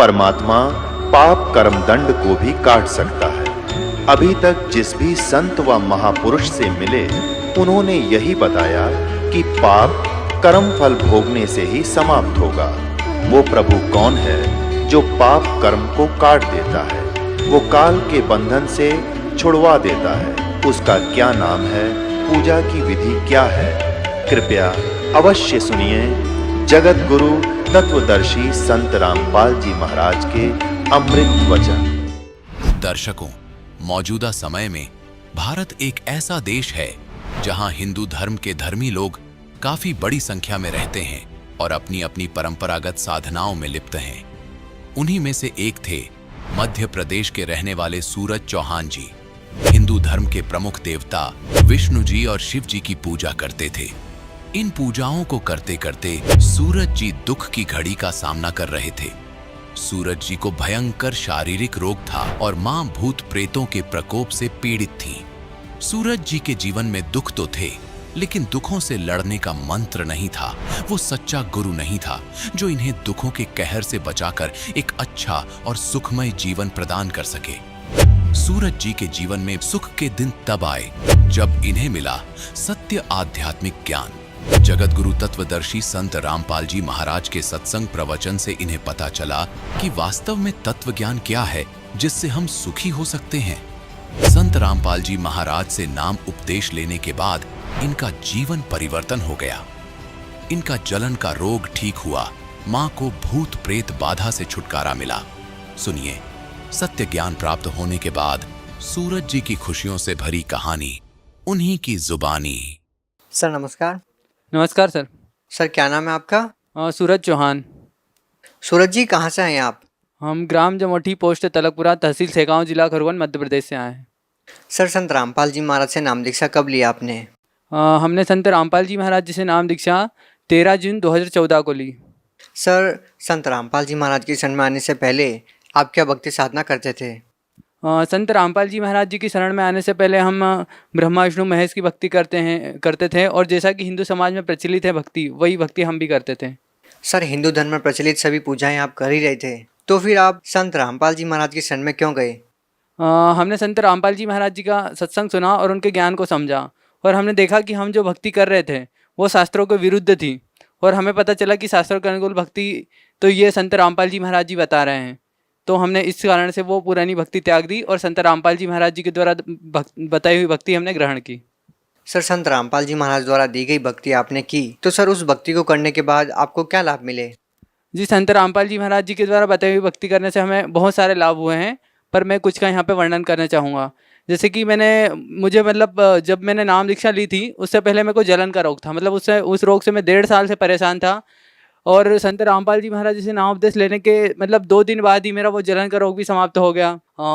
परमात्मा पाप कर्म दंड को भी काट सकता है। अभी तक जिस भी संत व महापुरुष से मिले, उन्होंने यही बताया कि पाप कर्म फल भोगने से ही समाप्त होगा। वो प्रभु कौन है जो पाप कर्म को काट देता है, वो काल के बंधन से छुड़वा देता है। उसका क्या नाम है, पूजा की विधि क्या है? कृपया अवश्य सुनिए जगत गुरु तत्वदर्शी संत रामपाल जी महाराज के अमृत वचन। दर्शकों, मौजूदा समय में भारत एक ऐसा देश है जहां हिंदू धर्म के धर्मी लोग काफी बड़ी संख्या में रहते हैं और अपनी अपनी परंपरागत साधनाओं में लिप्त हैं। उन्हीं में से एक थे मध्य प्रदेश के रहने वाले सूरज चौहान जी। हिंदू धर्म के प्रमुख देवता विष्णु जी और शिव जी की पूजा करते थे। इन पूजाओं को करते करते सूरज जी दुख की घड़ी का सामना कर रहे थे। सूरज जी को भयंकर शारीरिक रोग था और मां भूत प्रेतों के प्रकोप से पीड़ित थीं। सूरज जी के जीवन में दुख तो थे, लेकिन दुखों से लड़ने का मंत्र नहीं था। वो सच्चा गुरु नहीं था जो इन्हें दुखों के कहर से बचाकर एक अच्छा और सुखमय जीवन प्रदान कर सके। सूरज जी के जीवन में सुख के दिन तब आए जब इन्हें मिला सत्य आध्यात्मिक ज्ञान। जगत गुरु तत्वदर्शी संत रामपाल जी महाराज के सत्संग प्रवचन से इन्हें पता चला कि वास्तव में तत्व ज्ञान क्या है जिससे हम सुखी हो सकते हैं। संत रामपाल जी महाराज से नाम उपदेश लेने के बाद इनका जीवन परिवर्तन हो गया। इनका जलन का रोग ठीक हुआ। मां को भूत प्रेत बाधा से छुटकारा मिला। सुनिए सत्य ज्ञान प्राप्त होने के बाद सूरज जी की खुशियों से भरी कहानी, उन्हीं की जुबानी। सर नमस्कार। नमस्कार सर। सर क्या नाम है आपका? सूरज चौहान। सूरज जी कहाँ से हैं आप? हम ग्राम जमोठी, पोस्ट तलकपुरा, तहसील सेगांव, जिला खरगोन, मध्य प्रदेश से आए हैं। सर संत रामपाल जी महाराज से नाम दीक्षा कब लिया आपने? हमने संत रामपाल जी महाराज जी से नाम दीक्षा 13 जून 2014 को ली। सर संत रामपाल जी महाराज की शरण में आने से पहले आप क्या भक्ति साधना करते थे? संत रामपाल जी महाराज जी की शरण में आने से पहले हम ब्रह्मा विष्णु महेश की भक्ति करते थे और जैसा कि हिंदू समाज में प्रचलित है भक्ति, वही भक्ति हम भी करते थे। सर हिंदू धर्म में प्रचलित सभी पूजाएं आप कर ही रहे थे, तो फिर आप संत रामपाल जी महाराज की शरण में क्यों गए? हमने संत रामपाल जी महाराज जी का सत्संग सुना और उनके ज्ञान को समझा और हमने देखा कि हम जो भक्ति कर रहे थे वो शास्त्रों के विरुद्ध थी और हमें पता चला कि शास्त्रों के अनुकूल भक्ति तो ये संत रामपाल जी महाराज जी बता रहे हैं। तो हमने इस कारण से वो पुरानी भक्ति त्याग दी और संत रामपाल जी महाराज जी के द्वारा बताई हुई भक्ति हमने ग्रहण की। सर संत रामपाल जी महाराज द्वारा दी गई भक्ति आपने की, तो सर उस भक्ति को करने के बाद आपको क्या लाभ मिले? जी, संत रामपाल जी महाराज जी के द्वारा बताई हुई भक्ति करने से हमें बहुत सारे लाभ हुए हैं, पर मैं कुछ का यहाँ पे वर्णन करना चाहूँगा। जैसे कि मुझे जब मैंने नाम दीक्षा ली थी उससे पहले मेरे को जलन का रोग था, उस रोग से मैं 1.5 साल से परेशान था और संत रामपाल जी महाराज जी से नाम उपदेश लेने के 2 दिन बाद ही मेरा वो जलन का रोग भी समाप्त हो गया।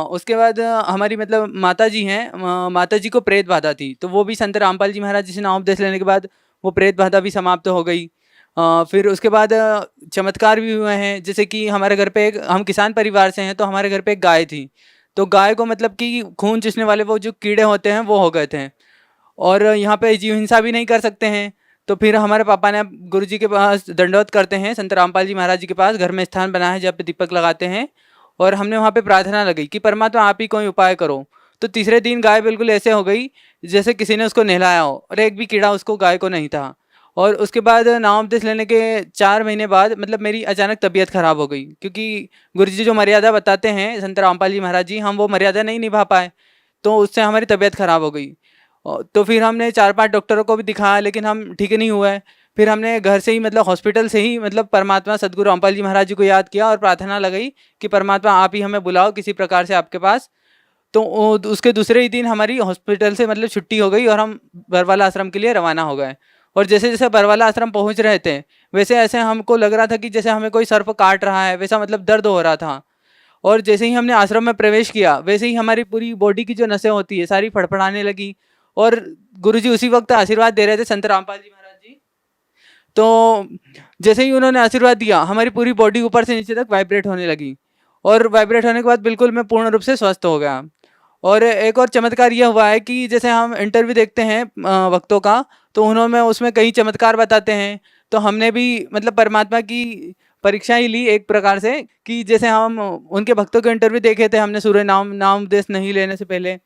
उसके बाद हमारी माता जी हैं, माता जी को प्रेत बाधा थी, तो वो भी संत रामपाल जी महाराज जी से नाम उपदेश लेने के बाद वो प्रेत बाधा भी समाप्त हो गई। फिर उसके बाद चमत्कार भी हुए हैं, जैसे कि हमारे घर पे हम किसान परिवार से हैं, तो हमारे घर पे एक गाय थी, तो गाय को कि खून चूसने वाले वो जो कीड़े होते हैं वो हो गए थे और यहाँ पे जीव हिंसा भी नहीं कर सकते हैं। तो फिर हमारे पापा ने गुरु जी के पास दंडवत करते हैं, संत रामपाल जी महाराज जी के पास घर में स्थान बना है जहाँ पे दीपक लगाते हैं और हमने वहाँ पे प्रार्थना लगाई कि परमात्मा आप ही कोई उपाय करो। तो तीसरे दिन गाय बिल्कुल ऐसे हो गई जैसे किसी ने उसको नहलाया हो और एक भी कीड़ा उसको गाय को नहीं था। और उसके बाद नाम उपदेश लेने के 4 महीने बाद मेरी अचानक तबीयत खराब हो गई, क्योंकि गुरु जी जो मर्यादा बताते हैं संत रामपाल जी महाराज जी, हम वो मर्यादा नहीं निभा पाए, तो उससे हमारी तबीयत खराब हो गई। तो फिर हमने 4-5 डॉक्टरों को भी दिखाया, लेकिन हम ठीक नहीं हुए। फिर हमने घर से ही हॉस्पिटल से ही परमात्मा सदगुरु रामपाल जी महाराज जी को याद किया और प्रार्थना लगाई कि परमात्मा आप ही हमें बुलाओ किसी प्रकार से आपके पास। तो उसके दूसरे ही दिन हमारी हॉस्पिटल से छुट्टी हो गई और हम बरवाला आश्रम के लिए रवाना हो गए। और जैसे जैसे बरवाला आश्रम पहुंच रहे थे वैसे ऐसे हमको लग रहा था कि जैसे हमें कोई सर्प काट रहा है, वैसा दर्द हो रहा था। और जैसे ही हमने आश्रम में प्रवेश किया वैसे ही हमारी पूरी बॉडी की जो नसें होती है सारी फड़फड़ाने लगी और गुरुजी उसी वक्त आशीर्वाद दे रहे थे संत रामपाल जी महाराज जी। तो जैसे ही उन्होंने आशीर्वाद दिया हमारी पूरी बॉडी ऊपर से नीचे तक वाइब्रेट होने लगी और वाइब्रेट होने के बाद बिल्कुल मैं पूर्ण रूप से स्वस्थ हो गया। और एक और चमत्कार यह हुआ है कि जैसे हम इंटरव्यू देखते हैं वक्तों का, तो उन्होंने उसमें कई चमत्कार बताते हैं, तो हमने भी परमात्मा की परीक्षा ही ली एक प्रकार से, कि जैसे हम उनके भक्तों के इंटरव्यू देखे थे हमने सूर्य नाम उपदेश नहीं लेने से पहले,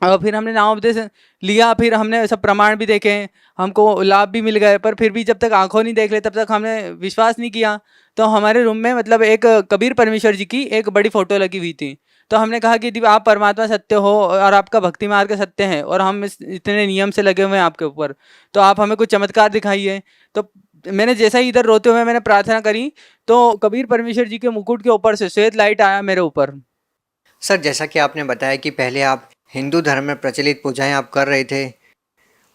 और फिर हमने नाम उपदेश लिया, फिर हमने सब प्रमाण भी देखे, हमको लाभ भी मिल गए, पर फिर भी जब तक आंखों नहीं देख ले तब तक हमने विश्वास नहीं किया। तो हमारे रूम में मतलब एक कबीर परमेश्वर जी की एक बड़ी फोटो लगी हुई थी। तो हमने कहा कि यदि आप परमात्मा सत्य हो और आपका भक्ति मार्ग सत्य है और हम इतने नियम से लगे हुए हैं आपके ऊपर, तो आप हमें कुछ चमत्कार दिखाइए। तो मैंने जैसा ही इधर रोते हुए मैंने प्रार्थना करी, तो कबीर परमेश्वर जी के मुकुट के ऊपर से श्वेत लाइट आया मेरे ऊपर। सर, जैसा कि आपने बताया कि पहले आप हिंदू धर्म में प्रचलित पूजाएं आप कर रहे थे,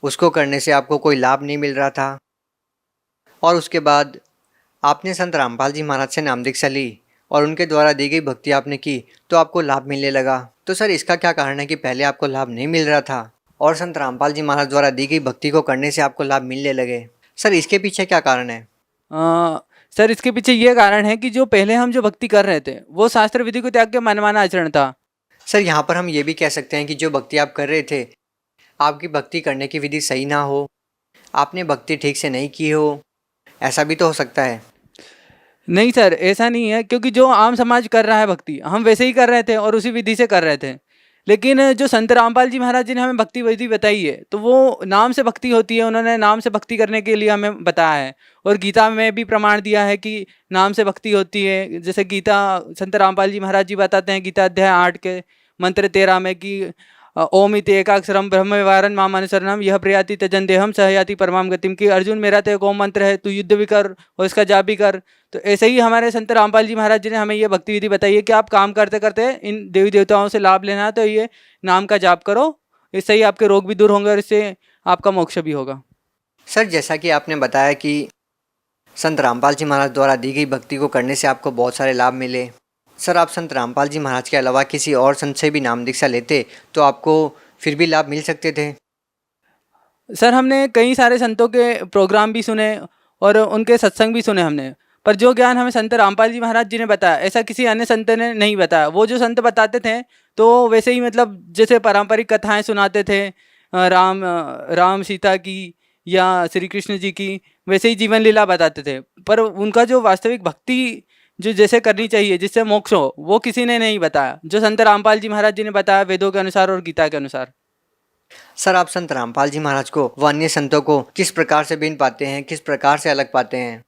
उसको करने से आपको कोई लाभ नहीं मिल रहा था, और उसके बाद आपने संत रामपाल जी महाराज से नाम दीक्षा ली और उनके द्वारा दी गई भक्ति आपने की तो आपको लाभ मिलने लगा। तो सर, इसका क्या कारण है कि पहले आपको लाभ नहीं मिल रहा था और संत रामपाल जी महाराज द्वारा दी गई भक्ति को करने से आपको लाभ मिलने लगे? सर, इसके पीछे क्या कारण है? सर, इसके पीछे ये कारण है कि जो पहले हम जो भक्ति कर रहे थे वो शास्त्र विधि को त्याग के मनमाना आचरण था। सर, यहाँ पर हम ये भी कह सकते हैं कि जो भक्ति आप कर रहे थे, आपकी भक्ति करने की विधि सही ना हो, आपने भक्ति ठीक से नहीं की हो, ऐसा भी तो हो सकता है। नहीं सर, ऐसा नहीं है, क्योंकि जो आम समाज कर रहा है भक्ति हम वैसे ही कर रहे थे और उसी विधि से कर रहे थे। लेकिन जो संत रामपाल जी महाराज जी ने हमें भक्ति विधि बताई है, तो वो नाम से भक्ति होती है, उन्होंने नाम से भक्ति करने के लिए हमें बताया है, और गीता में भी प्रमाण दिया है कि नाम से भक्ति होती है। जैसे गीता संत रामपाल जी महाराज जी बताते हैं गीता अध्याय 8 के मंत्र 13 में कि ओम इति एकाक्षरम ब्रह्म व्यवहारन माम अनुसरणम यह प्रयाति तजन देहम सहयाति परमाम गतिम, की अर्जुन मेरा तो एक ओम मंत्र है, तू युद्ध भी कर और इसका जाप भी कर। तो ऐसे ही हमारे संत रामपाल जी महाराज जी ने हमें ये भक्ति विधि बताई है कि आप काम करते करते इन देवी देवताओं से लाभ लेना है तो ये नाम का जाप करो, इससे ही आपके रोग भी दूर होंगे और इससे आपका मोक्ष भी होगा। सर, जैसा कि आपने बताया कि संत रामपाल जी महाराज द्वारा दी गई भक्ति को करने से आपको बहुत सारे लाभ मिले, सर आप संत रामपाल जी महाराज के अलावा किसी और संत से भी नाम दीक्षा लेते तो आपको फिर भी लाभ मिल सकते थे? सर, हमने कई सारे संतों के प्रोग्राम भी सुने और उनके सत्संग भी सुने हमने, पर जो ज्ञान हमें संत रामपाल जी महाराज जी ने बताया ऐसा किसी अन्य संत ने नहीं बताया। वो जो संत बताते थे तो वैसे ही मतलब जैसे पारंपरिक कथाएं सुनाते थे राम सीता की या श्री कृष्ण जी की, वैसे ही जीवन लीला बताते थे, पर उनका जो वास्तविक भक्ति जो जैसे करनी चाहिए जिससे मोक्ष हो वो किसी ने नहीं बताया, जो संत रामपाल जी महाराज जी ने बताया वेदों के अनुसार और गीता के अनुसार। सर, आप संत रामपाल जी महाराज को व अन्य संतों को किस प्रकार से भिन्न पाते हैं, किस प्रकार से अलग पाते हैं?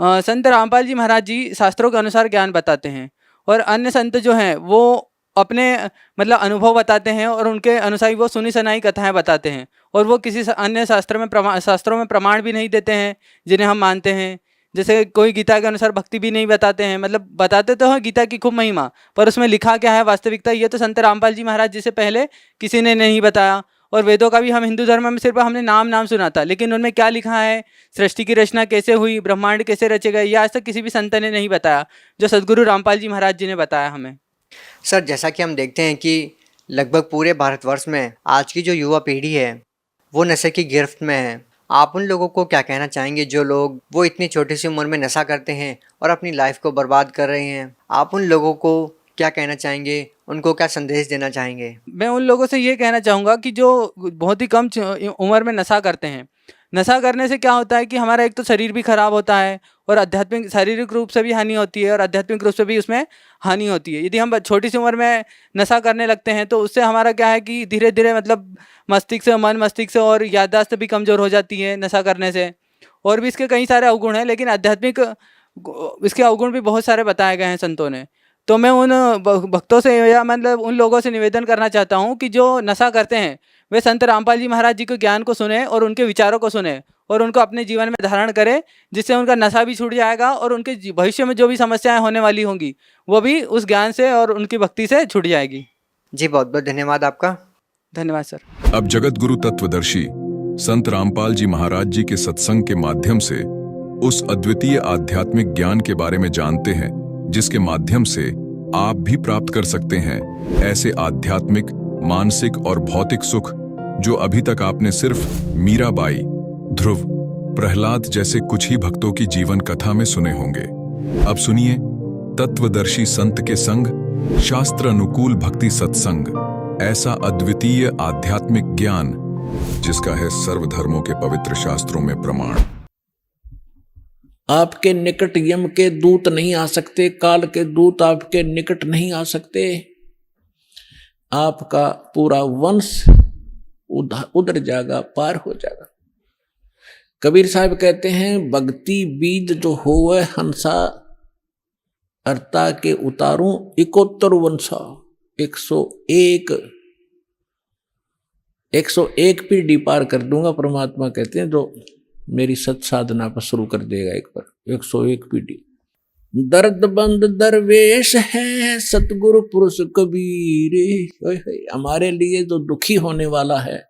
संत रामपाल जी महाराज जी शास्त्रों के अनुसार ज्ञान बताते हैं और अन्य संत जो हैं वो अपने मतलब अनुभव बताते हैं और उनके अनुसार वो सुनी सुनाई कथाएं बताते हैं, और वो किसी अन्य शास्त्रों में प्रमाण भी नहीं देते हैं जिन्हें हम मानते हैं। जैसे कोई गीता के अनुसार भक्ति भी नहीं बताते हैं, मतलब बताते तो हैं गीता की खूब महिमा, पर उसमें लिखा क्या है वास्तविकता ये तो संत रामपाल जी महाराज जी से पहले किसी ने नहीं बताया। और वेदों का भी हम हिंदू धर्म में सिर्फ हमने नाम सुना था, लेकिन उनमें क्या लिखा है, सृष्टि की रचना कैसे हुई, ब्रह्मांड कैसे रचे गए, यह आज तक किसी भी संत ने नहीं बताया, जो सदगुरु रामपाल जी महाराज जी ने बताया हमें। सर, जैसा कि हम देखते हैं कि लगभग पूरे भारतवर्ष में आज की जो युवा पीढ़ी है वो नशे की गिरफ्त में है, आप उन लोगों को क्या कहना चाहेंगे जो लोग वो इतनी छोटी सी उम्र में नशा करते हैं और अपनी लाइफ को बर्बाद कर रहे हैं? आप उन लोगों को क्या कहना चाहेंगे, उनको क्या संदेश देना चाहेंगे? मैं उन लोगों से ये कहना चाहूँगा कि जो बहुत ही कम उम्र में नशा करते हैं, नशा करने से क्या होता है कि हमारा एक तो शरीर भी खराब होता है और आध्यात्मिक शारीरिक रूप से भी हानि होती है और आध्यात्मिक रूप से भी उसमें हानि होती है। यदि हम छोटी सी उम्र में नशा करने लगते हैं तो उससे हमारा क्या है कि धीरे धीरे मतलब मस्तिष्क से और याददाश्त भी कमज़ोर हो जाती है नशा करने से। और भी इसके कई सारे अवगुण हैं, लेकिन आध्यात्मिक इसके अवगुण भी बहुत सारे बताए गए हैं संतों ने। तो मैं उन भक्तों से या मतलब उन लोगों से निवेदन करना चाहता हूँ कि जो नशा करते हैं वे संत रामपाल जी महाराज जी के ज्ञान को सुने और उनके विचारों को सुने और उनको अपने जीवन में धारण करें, जिससे उनका नशा भी छूट जाएगा और उनके भविष्य में जो भी समस्याएं होने वाली होंगी वो भी उस ज्ञान से और उनकी भक्ति से छूट जाएगी। जी, बहुत बहुत धन्यवाद आपका। धन्यवाद सर। अब जगत गुरु तत्वदर्शी संत रामपाल जी महाराज जी के सत्संग के माध्यम से उस अद्वितीय आध्यात्मिक ज्ञान के बारे में जानते हैं जिसके माध्यम से आप भी प्राप्त कर सकते हैं ऐसे आध्यात्मिक, मानसिक और भौतिक सुख जो अभी तक आपने सिर्फ मीराबाई, ध्रुव, प्रहलाद जैसे कुछ ही भक्तों की जीवन कथा में सुने होंगे। अब सुनिए तत्वदर्शी संत के संग शास्त्र अनुकूल भक्ति सत्संग, ऐसा अद्वितीय आध्यात्मिक ज्ञान जिसका है सर्वधर्मों के पवित्र शास्त्रों में प्रमाण। आपके निकट यम के दूत नहीं आ सकते, काल के दूत आपके निकट नहीं आ सकते। आपका पूरा वंश उधर जाएगा, पार हो जाएगा। कबीर साहब कहते हैं भक्ति बीज जो होवे हंसा, अर्ता के उतारूं 71 वंशा। 101 पीढ़ी पार कर दूंगा, परमात्मा कहते हैं, जो मेरी सत साधना पर शुरू कर देगा एक बार। 101 पीढ़ी। दर्द बंद दरवेश है सतगुरु पुरुष कबीर। हमारे लिए जो दुखी होने वाला है,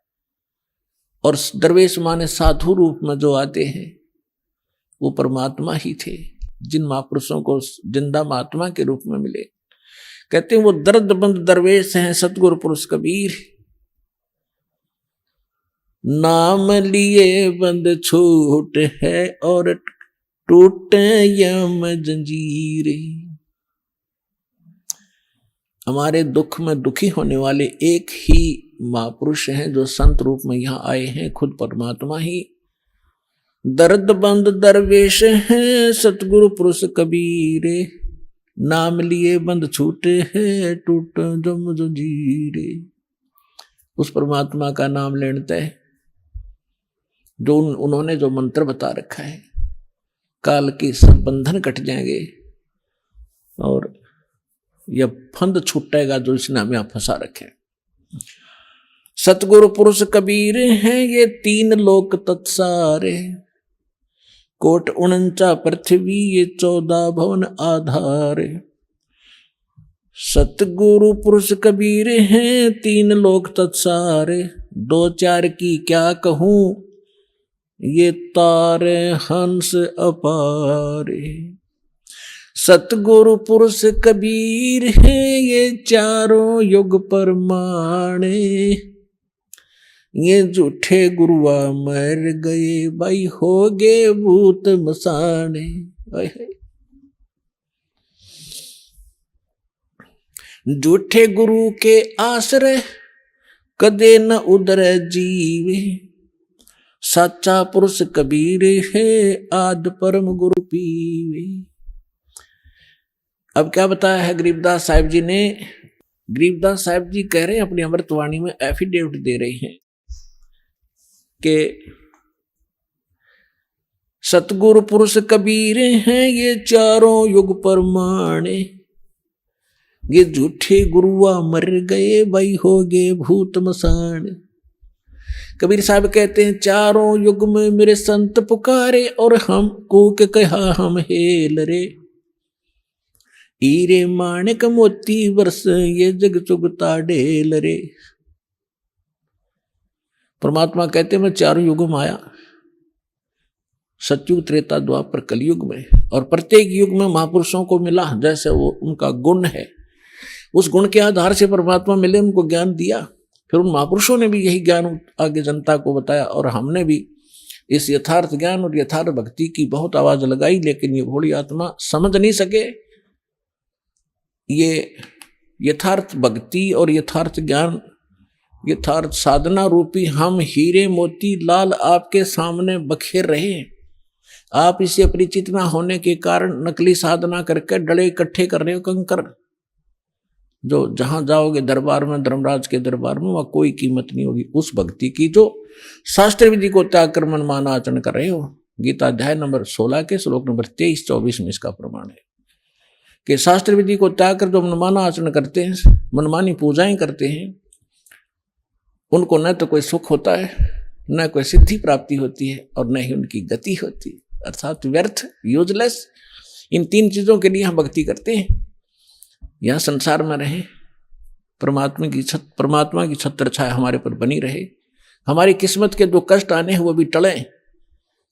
और दरवेश माने साधु रूप में जो आते हैं, वो परमात्मा ही थे, जिन महापुरुषों को जिंदा महात्मा के रूप में मिले। कहते हैं वो दर्द बंद दरवेश हैं सतगुरु पुरुष कबीर। नाम लिए बंद छूट है और टूटे यम जंजीरे। हमारे दुख में दुखी होने वाले एक ही महापुरुष हैं जो संत रूप में यहाँ आए हैं, खुद परमात्मा ही। दर्द बंद दरवेश हैं सतगुरु पुरुष कबीरे। नाम लिए बंद छूटे हैं टूट जम जंजीरे। उस परमात्मा का नाम लेते हैं, जो उन्होंने जो मंत्र बता रखा है, काल के सब बंधन कट जाएंगे और यह फंद छूटेगा जो इसने हमें फंसा रखे। सतगुरु पुरुष कबीर हैं ये 3 लोक तत्सारे। कोट 49 पृथ्वी ये 14 भवन आधारे। सतगुरु पुरुष कबीर हैं 3 लोक तत्सारे। 2-4 की क्या कहूं ये तारे हंस अपारे। सतगुरु पुरुष कबीर हैं ये 4 युग परमाणे। ये झूठे गुरुआ मर गए भाई हो गए भूत मसाने। झूठे गुरु के आश्रय कदे न उदर जीवे। सच्चा पुरुष कबीर है आद परम गुरु पीवे। अब क्या बताया है गरीबदास साहिब जी ने? गरीबदास साहिब जी कह रहे हैं अपनी अमृतवाणी में, एफिडेविट दे रहे हैं कि सतगुरु पुरुष कबीर हैं ये 4 युग परमाणे। ये झूठे गुरुआ मर गए भाई हो गए भूत मसाने। कबीर साहब कहते हैं 4 युग में मेरे संत पुकारे और हम को के कहा हम हेल रे। हीरे माणिक मोती वर्ष ये जग चुगता ढेल रे। परमात्मा कहते हैं मैं 4 युग में आया, सतयुग त्रेता द्वापर कलयुग में, और प्रत्येक युग में महापुरुषों को मिला जैसे वो उनका गुण है, उस गुण के आधार से परमात्मा मिले, उनको ज्ञान दिया। फिर उन महापुरुषों ने भी यही ज्ञान आगे जनता को बताया, और हमने भी इस यथार्थ ज्ञान और यथार्थ भक्ति की बहुत आवाज लगाई, लेकिन ये भोली आत्मा समझ नहीं सके। ये यथार्थ भक्ति और यथार्थ ज्ञान, यथार्थ साधना रूपी हम हीरे मोती लाल आपके सामने बखेर रहे हैं। आप इसे परिचित ना होने के कारण नकली साधना करके डले इकट्ठे कर रहे हो कंकर, जो जहां जाओगे दरबार में, धर्मराज के दरबार में, वहां कोई कीमत नहीं होगी उस भक्ति की जो शास्त्र विधि को त्याग कर मनमाना आचरण कर रहे हो। गीता अध्याय नंबर 16 के श्लोक नंबर 23-24 में इसका प्रमाण है कि शास्त्र विधि को त्याग कर जो मनमाना आचरण करते हैं, मनमानी पूजाएं करते हैं, उनको न तो कोई सुख होता है, न कोई सिद्धि प्राप्ति होती है, और न ही उनकी गति होती है, अर्थात व्यर्थ, यूजलेस। इन 3 चीजों के लिए हम भक्ति करते हैं। यह संसार में रहे, परमात्मा की छत्र छाया हमारे पर बनी रहे, हमारी किस्मत के जो कष्ट आने हैं वो भी टले,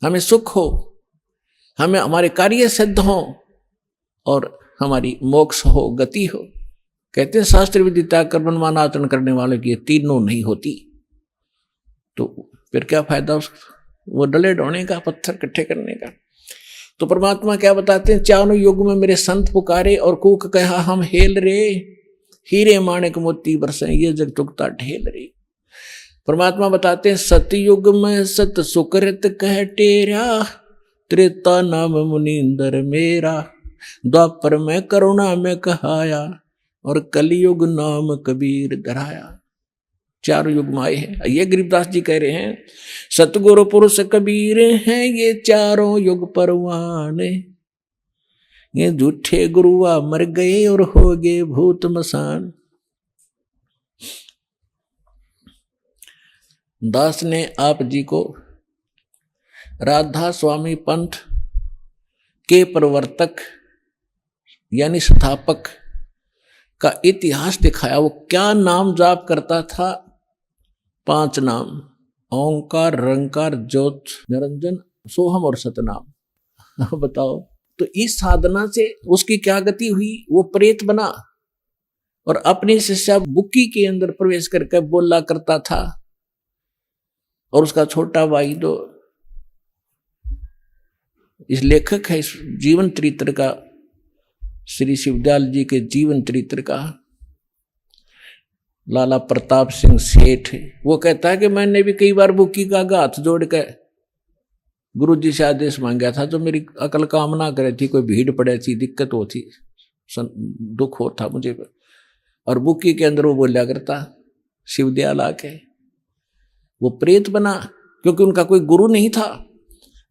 हमें सुख हो, हमें हमारे कार्य सिद्ध हो, और हमारी मोक्ष हो, गति हो। कहते हैं शास्त्र विधि त्याग कर मनमाना आचरण करने वाले की ये 3 नहीं होती, तो फिर क्या फायदा वो डले ढोने का, पत्थर इकट्ठे करने का। तो परमात्मा क्या बताते हैं, 4 युग में मेरे संत पुकारे और कूक कहा हम हेल रे। हीरे माणिक मोती बरसे ये जग चुगता ढेल रे। परमात्मा बताते हैं सतयुग में सत सुकृत कह टेरा। त्रेता नाम मुनींदर मेरा, द्वापर में करुणा में कहाया, और कलयुग नाम कबीर धराया। चारों युग में आए हैं। ये गरीबदास जी कह रहे हैं, सतगुरु पुरुष कबीर हैं ये चारों युग परवाने, ये झूठे गुरुआ मर गए और हो गए भूत मसान। दास ने आप जी को राधा स्वामी पंथ के प्रवर्तक यानी स्थापक का इतिहास दिखाया। वो क्या नाम जाप करता था? 5 नाम, ओंकार, रंकार, ज्योत, निरंजन, सोहम और सतनाम। बताओ, तो इस साधना से उसकी क्या गति हुई? वो प्रेत बना और अपनी शिष्या बुक्की के अंदर प्रवेश करके बोला करता था। और उसका छोटा भाई तो इस लेखक है इस जीवन चरित्र का, श्री शिवदयाल जी के जीवन चरित्र का, लाला प्रताप सिंह सेठ। वो कहता है कि मैंने भी कई बार बुक्की का हाथ जोड़ के गुरु जी से आदेश मांगा था, तो मेरी अकल काम ना करे थी, कोई भीड़ पड़े थी, दिक्कत होती, दुख होता मुझे। और बुक्की के अंदर वो बोला करता शिवदयाल आके। वो प्रेत बना क्योंकि उनका कोई गुरु नहीं था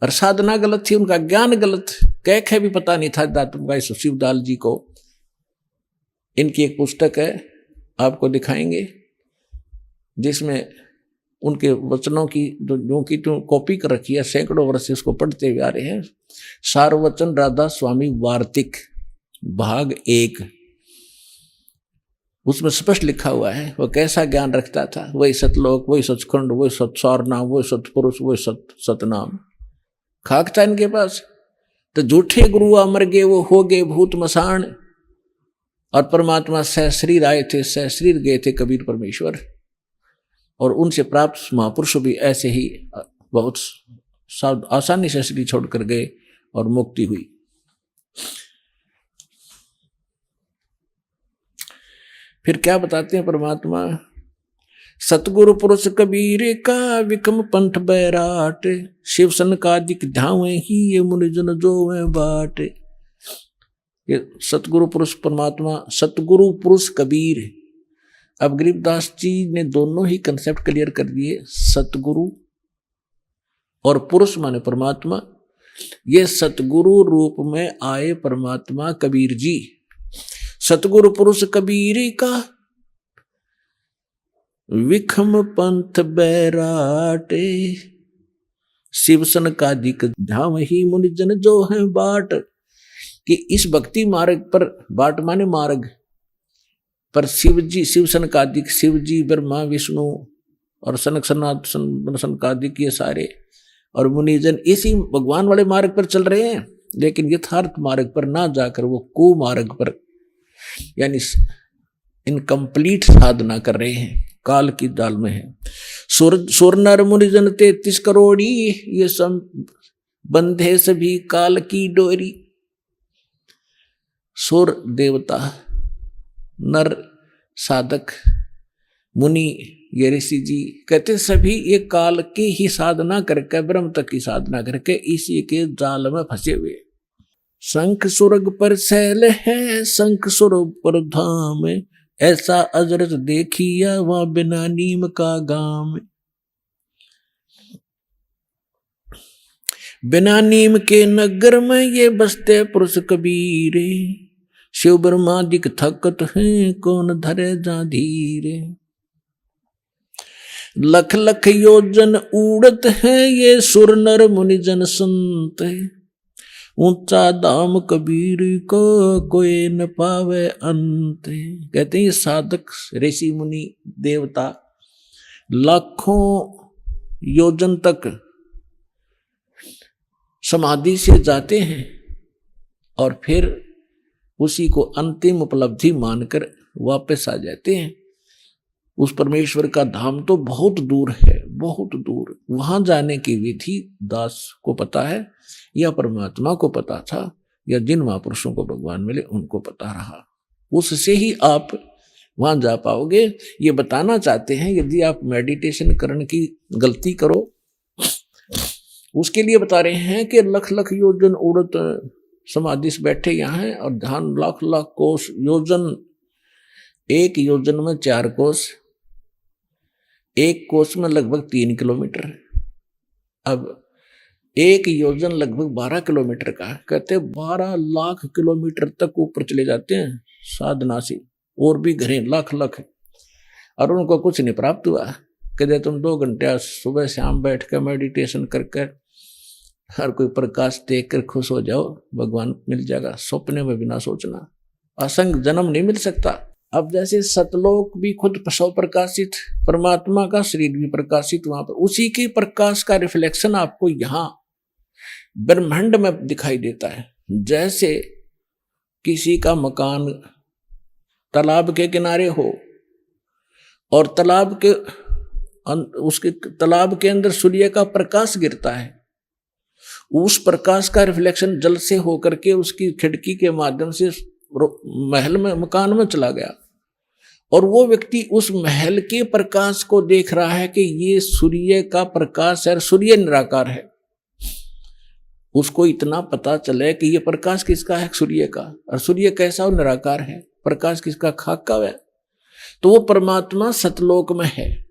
और साधना गलत थी, उनका ज्ञान गलत, कह भी पता नहीं था दातुम शिवदयाल जी को। इनकी एक पुस्तक है, आपको दिखाएंगे, जिसमें उनके वचनों की जो की तो कॉपी कर रखी है, सैकड़ों वर्ष से इसको पढ़ते हुए आ रहे हैं। सारवचन राधा स्वामी वार्तिक भाग 1, उसमें स्पष्ट लिखा हुआ है वो कैसा ज्ञान रखता था। वही सतलोक, वही सचखंड, वही सत्सारनाम, वही सतपुरुष, वही सतनाम। खाक था इनके पास। तो झूठे गुरु अमर गए, वो हो गए भूत मसान। और परमात्मा सहशरीर आए थे, सहशरीर गए थे कबीर परमेश्वर। और उनसे प्राप्त महापुरुष भी ऐसे ही बहुत आसानी से शरीर छोड़कर गए और मुक्ति हुई। फिर क्या बताते हैं परमात्मा? सतगुरु पुरुष कबीर का विकम पंथ बैराट, शिव सनकादिक धावे ही ये मुनिजन जो है बाट। ये सतगुरु पुरुष परमात्मा, सतगुरु पुरुष कबीर। अब गरीबदास जी ने दोनों ही कंसेप्ट क्लियर कर दिए, सतगुरु और पुरुष माने परमात्मा। ये सतगुरु रूप में आए परमात्मा कबीर जी। सतगुरु पुरुष कबीर का विखम पंथ बैराटे, शिव सनकादिक धाम ही मुनिजन जो है बाट। कि इस भक्ति मार्ग पर, बाट माने मार्ग पर, शिव जी, शिव सनकादिक, शिव जी, ब्रह्मा विष्णु और सनक सनकादिक ये सारे और मुनिजन इसी भगवान वाले मार्ग पर चल रहे हैं, लेकिन यथार्थ मार्ग पर ना जाकर वो कुमार्ग पर यानी इनकम्प्लीट साधना कर रहे हैं, काल की दाल में है। सुर नर मुनिजन 33 करोड़ी, ये सब बंधे सभी काल की डोरी। सुर देवता, नर साधक, मुनि ये ऋषि जी, कहते सभी ये काल की ही साधना करके, ब्रह्म तक की साधना करके इसी के जाल में फंसे हुए। शंख सुरग पर शैल है, शंख सुर पर धाम, ऐसा अजरत देखिया वहां बिना नीम का गाम। बिना नीम के नगर में ये बसते पुरुष कबीर, शिव ब्रह्मादिक थकत हैं कौन धरे जा धीरे। लख लख योजन उड़त है ये सुर नर मुनिजन संत, ऊंचा दाम कबीर को कोई न पावे अंत। कहते हैं ये साधक ऋषि मुनि देवता लाखों योजन तक समाधि से जाते हैं और फिर उसी को अंतिम उपलब्धि मानकर वापस आ जाते हैं। उस परमेश्वर का धाम तो बहुत दूर है, बहुत दूर। वहां जाने की विधि दास को पता है या परमात्मा को पता था या जिन महापुरुषों को भगवान मिले उनको पता रहा, उससे ही आप वहां जा पाओगे। ये बताना चाहते हैं, यदि आप मेडिटेशन करने की गलती करो, उसके लिए बता रहे हैं कि लख लख योजन उड़त समाधि से बैठे यहाँ हैं और ध्यान लाख लाख कोस योजन, एक योजन में 4 कोस, एक कोस में लगभग 3 किलोमीटर है। अब एक योजन लगभग 12 किलोमीटर का, कहते 12 लाख किलोमीटर तक ऊपर चले जाते हैं साधना से, और भी घरें लाख लाख, और उनको कुछ नहीं प्राप्त हुआ। कहते तुम 2 घंटे सुबह शाम बैठ कर मेडिटेशन करके हर कोई प्रकाश देख कर खुश हो जाओ, भगवान मिल जाएगा, सपने में भी ना सोचना, असंग जन्म नहीं मिल सकता। अब जैसे सतलोक भी खुद सौ प्रकाशित, परमात्मा का शरीर भी प्रकाशित, वहां पर उसी के प्रकाश का रिफ्लेक्शन आपको यहाँ ब्रह्मांड में दिखाई देता है। जैसे किसी का मकान तालाब के किनारे हो और तालाब के अंदर सूर्य का प्रकाश गिरता है, उस प्रकाश का रिफ्लेक्शन जल से होकर के उसकी खिड़की के माध्यम से महल में, मकान में चला गया, और वो व्यक्ति उस महल के प्रकाश को देख रहा है कि ये सूर्य का प्रकाश है, सूर्य निराकार है। उसको इतना पता चले कि ये प्रकाश किसका है, सूर्य का, और सूर्य कैसा और निराकार है, प्रकाश किसका, खाक का है। तो वो परमात्मा सतलोक में है,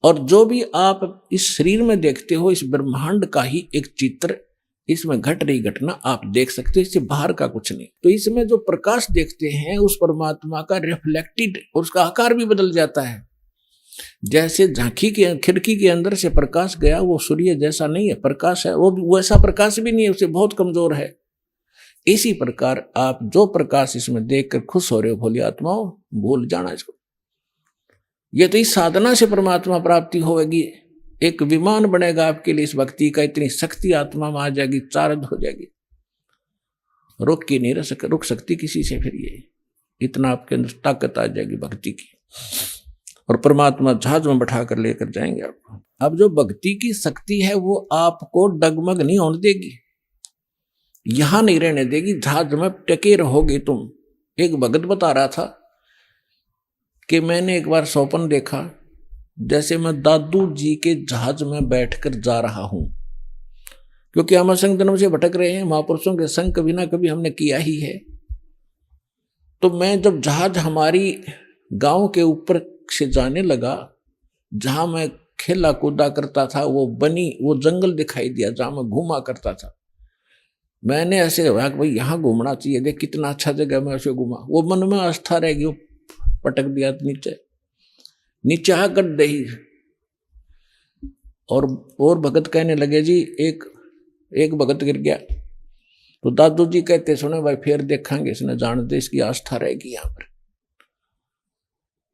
और जो भी आप इस शरीर में देखते हो, इस ब्रह्मांड का ही एक चित्र, इसमें घट रही घटना आप देख सकते हो, इससे बाहर का कुछ नहीं। तो इसमें जो प्रकाश देखते हैं उस परमात्मा का रिफ्लेक्टेड, और उसका आकार भी बदल जाता है। जैसे झांकी के खिड़की के अंदर से प्रकाश गया, वो सूर्य जैसा नहीं है, प्रकाश है, वो वैसा प्रकाश भी नहीं है, उससे बहुत कमजोर है। इसी प्रकार आप जो प्रकाश इसमें देखकर खुश हो रहे हो भोली आत्माओं, भूल जाना इसको। ये तो इस साधना से परमात्मा प्राप्ति होगी, एक विमान बनेगा आपके लिए इस भक्ति का, इतनी शक्ति आत्मा में आ जाएगी, चार्ज हो जाएगी, रुक की नहीं रुक सकती किसी से। फिर ये इतना आपके अंदर ताकत आ जाएगी भक्ति की, और परमात्मा जहाज में बैठा कर लेकर जाएंगे आपको। अब जो भक्ति की शक्ति है वो आपको डगमग नहीं होने देगी, यहां नहीं रहने देगी, जहाज में टके रहोगे तुम। एक भगत बता रहा था कि मैंने एक बार स्वप्न देखा, जैसे मैं दादू जी के जहाज में बैठकर जा रहा हूं, क्योंकि हम असंग जन्म से भटक रहे हैं, महापुरुषों के संग कभी ना कभी हमने किया ही है। तो मैं जब जहाज हमारी गांव के ऊपर से जाने लगा, जहां मैं खेला कूदा करता था, वो जंगल दिखाई दिया जहां मैं घूमा करता था। मैंने ऐसे हुआ कि भाई यहाँ घूमना चाहिए, देख कितना अच्छा जगह, मैं ऐसे घूमा, वो मन में आस्था रहेगी, वो पटक दिया नीचे आकर दही। और भगत कहने लगे जी, एक भगत गिर गया, तो दादू जी कहते सुने भाई फिर देखेंगे, इसने जान दे, इसकी आस्था रहेगी यहाँ पर।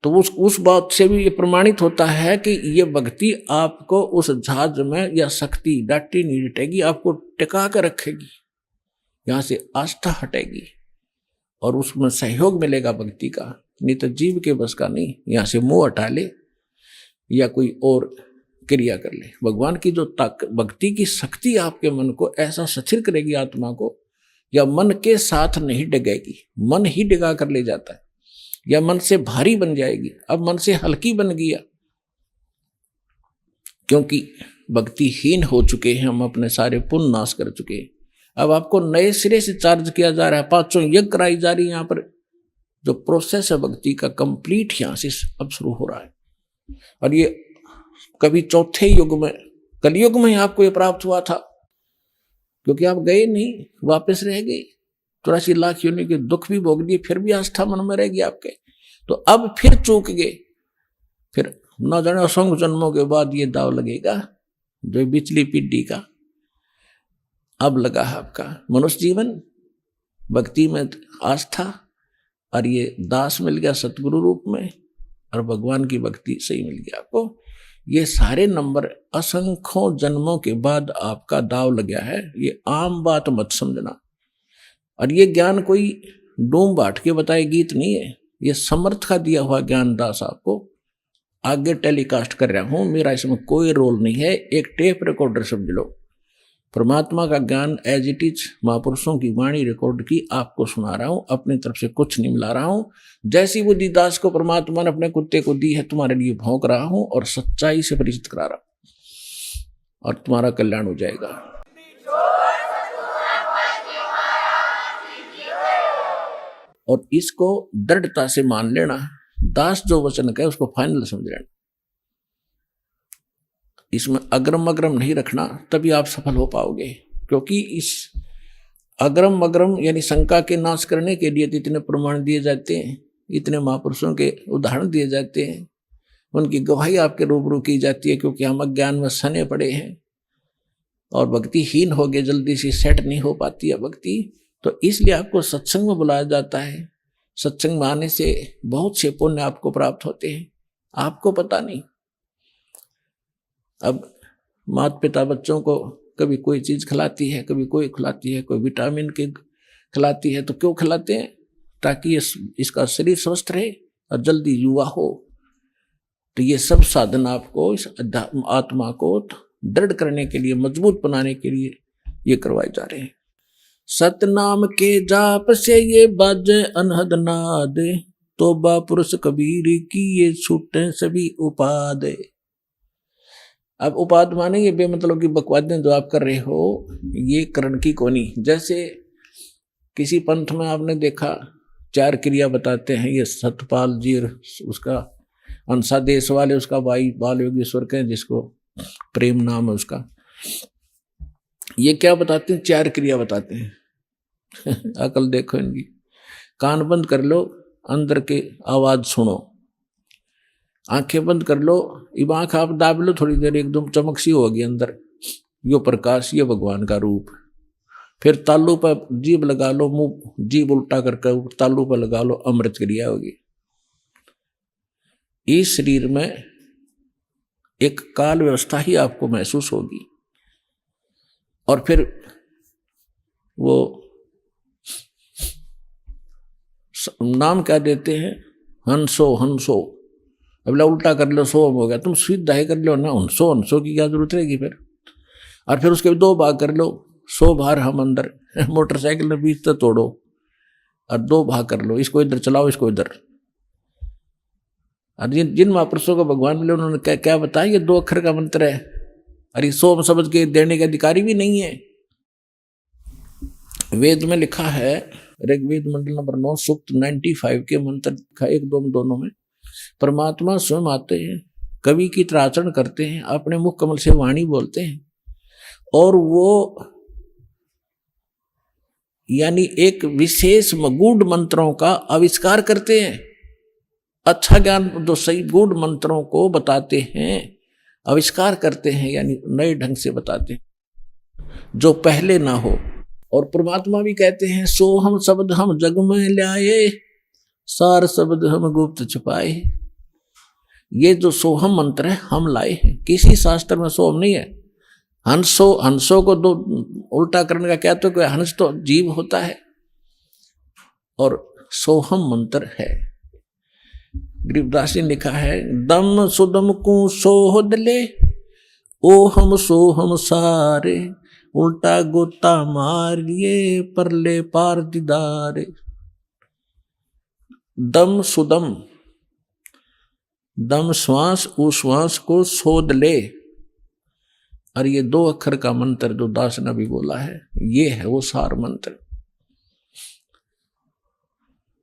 तो उस बात से भी ये प्रमाणित होता है कि ये भक्ति आपको उस जहाज में या शक्ति डाटी नहीं हटेगी, आपको टिका कर रखेगी, यहाँ से आस्था हटेगी और उसमें सहयोग मिलेगा भक्ति का। नहीं तो जीव के बस का नहीं, यहाँ से मुंह हटा ले या कोई और क्रिया कर ले। भगवान की जो भक्ति की शक्ति आपके मन को ऐसा सथिर करेगी, आत्मा को, या मन के साथ नहीं डगेगी, मन ही डगा कर ले जाता है, या मन से भारी बन जाएगी। अब मन से हल्की बन गया, क्योंकि भक्तिहीन हो चुके हैं हम, अपने सारे पुण्य नाश कर चुके हैं। अब आपको नए सिरे से चार्ज किया जा रहा है, 500 यज्ञ कराई जा रही है। यहाँ पर जो प्रोसेस है भक्ति का कंप्लीट यहाँ से अब शुरू हो रहा है, और ये कभी चौथे युग में, कलयुग में आपको ये प्राप्त हुआ था, क्योंकि आप गए नहीं, वापस रह गए, 84 लाख योनि के दुख भी भोग दिए, फिर भी आस्था मन में रहेगी आपके। तो अब फिर चूक गए, फिर न जाने असंख्य जन्मों के बाद ये दाव लगेगा जो बिचली पीढ़ी का अब लगा है आपका। मनुष्य जीवन भक्ति में आस्था, और ये दास मिल गया सतगुरु रूप में, और भगवान की भक्ति सही मिल गया आपको। ये सारे नंबर असंख्यों जन्मों के बाद आपका दाव लग गया है, ये आम बात मत समझना। और ये ज्ञान कोई डूम बाट के बताए गीत नहीं है, ये समर्थ का दिया हुआ ज्ञान दास आपको आगे टेलीकास्ट कर रहा हूं, मेरा इसमें कोई रोल नहीं है। एक टेप रिकॉर्डर समझ लो, परमात्मा का ज्ञान एज इट इज महापुरुषों की वाणी रिकॉर्ड की आपको सुना रहा हूं, अपनी तरफ से कुछ नहीं मिला रहा हूं। जैसी बुद्धि दास को परमात्मा ने अपने कुत्ते को दी है, तुम्हारे लिए भौंक रहा हूं और सच्चाई से परिचित करा रहा हूं। और तुम्हारा कल्याण हो जाएगा। और इसको दृढ़ता से मान लेना, दास जो वचन कहे उसको फाइनल समझ लेना, इसमें अग्रम अग्रम नहीं रखना, तभी आप सफल हो पाओगे। क्योंकि इस अग्रम अग्रम यानी शंका के नाश करने के लिए इतने प्रमाण दिए जाते हैं, इतने महापुरुषों के उदाहरण दिए जाते हैं, उनकी गवाही आपके रूबरू की जाती है। क्योंकि हम अज्ञान में सने पड़े हैं और भक्तिहीन हो गए, जल्दी से सेट नहीं हो पाती है भक्ति। तो इसलिए आपको सत्संग में बुलाया जाता है। सत्संग में आने से बहुत से पुण्य आपको प्राप्त होते हैं, आपको पता नहीं। अब माता पिता बच्चों को कभी कोई चीज खिलाती है, कभी कोई खिलाती है, कोई विटामिन के खिलाती है। तो क्यों खिलाते हैं? ताकि इसका शरीर स्वस्थ रहे और जल्दी युवा हो। तो ये सब साधन आपको इस आत्मा को दृढ़ करने के लिए, मजबूत बनाने के लिए ये करवाए जा रहे हैं। सतनाम के जाप से ये बाजे अनहद नाद, तोबा पुरुष कबीर की ये छूटे सभी उपाद। अब उपाद माने ये बेमतलब की बकवादें जो आप कर रहे हो, ये करण की कोनी। जैसे किसी पंथ में आपने देखा 4 क्रिया बताते हैं, ये सतपाल जी उसका अंसा देश वाले उसका भाई बाल योगेश्वर के, जिसको प्रेम नाम है उसका, ये क्या बताते हैं? 4 क्रिया बताते हैं। अकल देखो इनकी। कान बंद कर लो, अंदर के आवाज सुनो। आंखें बंद कर लो, अब आंख आप दाब लो थोड़ी देर, एकदम चमक सी होगी अंदर, यो प्रकाश, ये भगवान का रूप। फिर तालू पर जीभ लगा लो, मुंह जीभ उल्टा करके तालू पर लगा लो, अमृत क्रिया होगी। इस शरीर में एक काल व्यवस्था ही आपको महसूस होगी। और फिर वो नाम क्या देते हैं? हंसो हंसो। अब उल्टा कर लो, सो हो गया, तुम सीधा ही कर लो ना, हंसो हंसो की क्या जरूरत रहेगी फिर। और फिर उसके 2 भाग कर लो, 100 बार हम अंदर, मोटरसाइकिल में 20 तक तोड़ो और 2 भाग कर लो, इसको इधर चलाओ, इसको इधर। और जिन महापुरुषों को भगवान मिले उन्होंने क्या क्या बताया? ये 2 अक्षर का मंत्र है। अरे 100 शब्द के देने के अधिकारी भी नहीं है। वेद में लिखा है, ऋग्वेद मंडल नंबर 9 सूक्त 95 के मंत्र का 1-2 दोनों में परमात्मा स्वयं आते हैं, कवि की तरह आचरण करते हैं, अपने मुख कमल से वाणी बोलते हैं, और वो यानी एक विशेष गूढ़ मंत्रों का आविष्कार करते हैं। अच्छा ज्ञान जो सही गूढ़ मंत्रों को बताते हैं, आविष्कार करते हैं, यानी नए ढंग से बताते हैं जो पहले ना हो। और परमात्मा भी कहते हैं, सो हम शब्द हम जग में लाए, सार शब्द हम गुप्त छुपाए। ये जो सोहम मंत्र है हम लाए हैं, किसी शास्त्र में सोहम नहीं है। हंसो, हंसो को 2 उल्टा करने का क्या, तो हंस तो जीव होता है और सोहम मंत्र है। गरीबदास जी ने लिखा है, दम सुदम को सोहद ले, ओ हम सोहम सारे, उल्टा गोता मारिए परले पार दीदारे। दम सुदम, दम श्वास, उस श्वास को सोध ले। और ये 2 अक्षर का मंत्र जो दास ने भी बोला है, ये है वो सार मंत्र।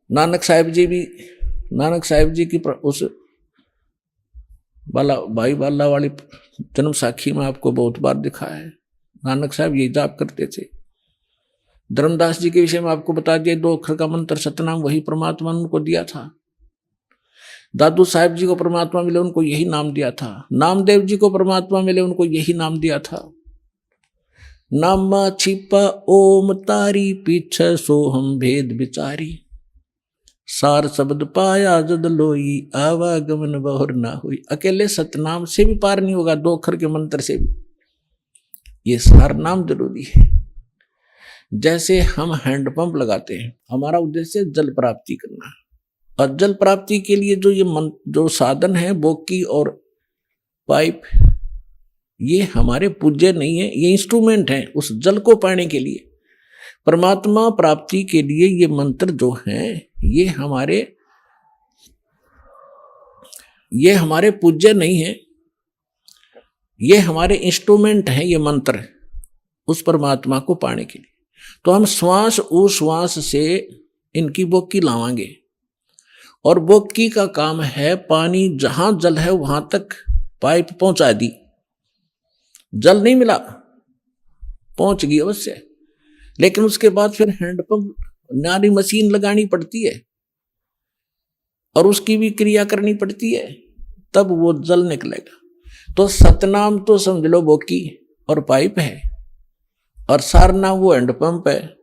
नानक साहिब जी की उस भाई बाला वाली जन्म साखी में आपको बहुत बार दिखा है। नानक साहब ये जाप करते थे। धर्मदास जी के विषय में आपको बता दिया, 2 अक्षर का मंत्र सतनाम वही परमात्मा ने उनको दिया था। दादू साहिब जी को परमात्मा मिले, उनको यही नाम दिया था। नामदेव जी को परमात्मा मिले, उनको यही नाम दिया था। नामा छिपा ओम तारी, पीछे सो हम भेद विचारी, सार शब्द पाया जद लोई, आवागमन बहुर ना हुई। अकेले सतनाम से भी पार नहीं होगा, 2 अक्षर के मंत्र से भी। ये सार नाम जरूरी है। जैसे हम हैंडपंप लगाते हैं, हमारा उद्देश्य जल प्राप्ति करना, और जल प्राप्ति के लिए जो साधन है, बोकी और पाइप, ये हमारे पूज्य नहीं है, ये इंस्ट्रूमेंट है उस जल को पाने के लिए। परमात्मा प्राप्ति के लिए ये मंत्र जो हैं, ये हमारे पूज्य नहीं है। ये हमारे इंस्ट्रूमेंट हैं, ये मंत्र उस परमात्मा को पाने के लिए। तो हम श्वास उश्वास से इनकी बोकी लावांगे, और बोकी का काम है पानी जहां जल है वहां तक पाइप पहुंचा दी। जल नहीं मिला, पहुंच गई अवश्य, लेकिन उसके बाद फिर हैंडपंप नारी मशीन लगानी पड़ती है और उसकी भी क्रिया करनी पड़ती है, तब वो जल निकलेगा। तो सतनाम तो समझ लो बोकी और पाइप है, और सारनाम वो हैंडपंप है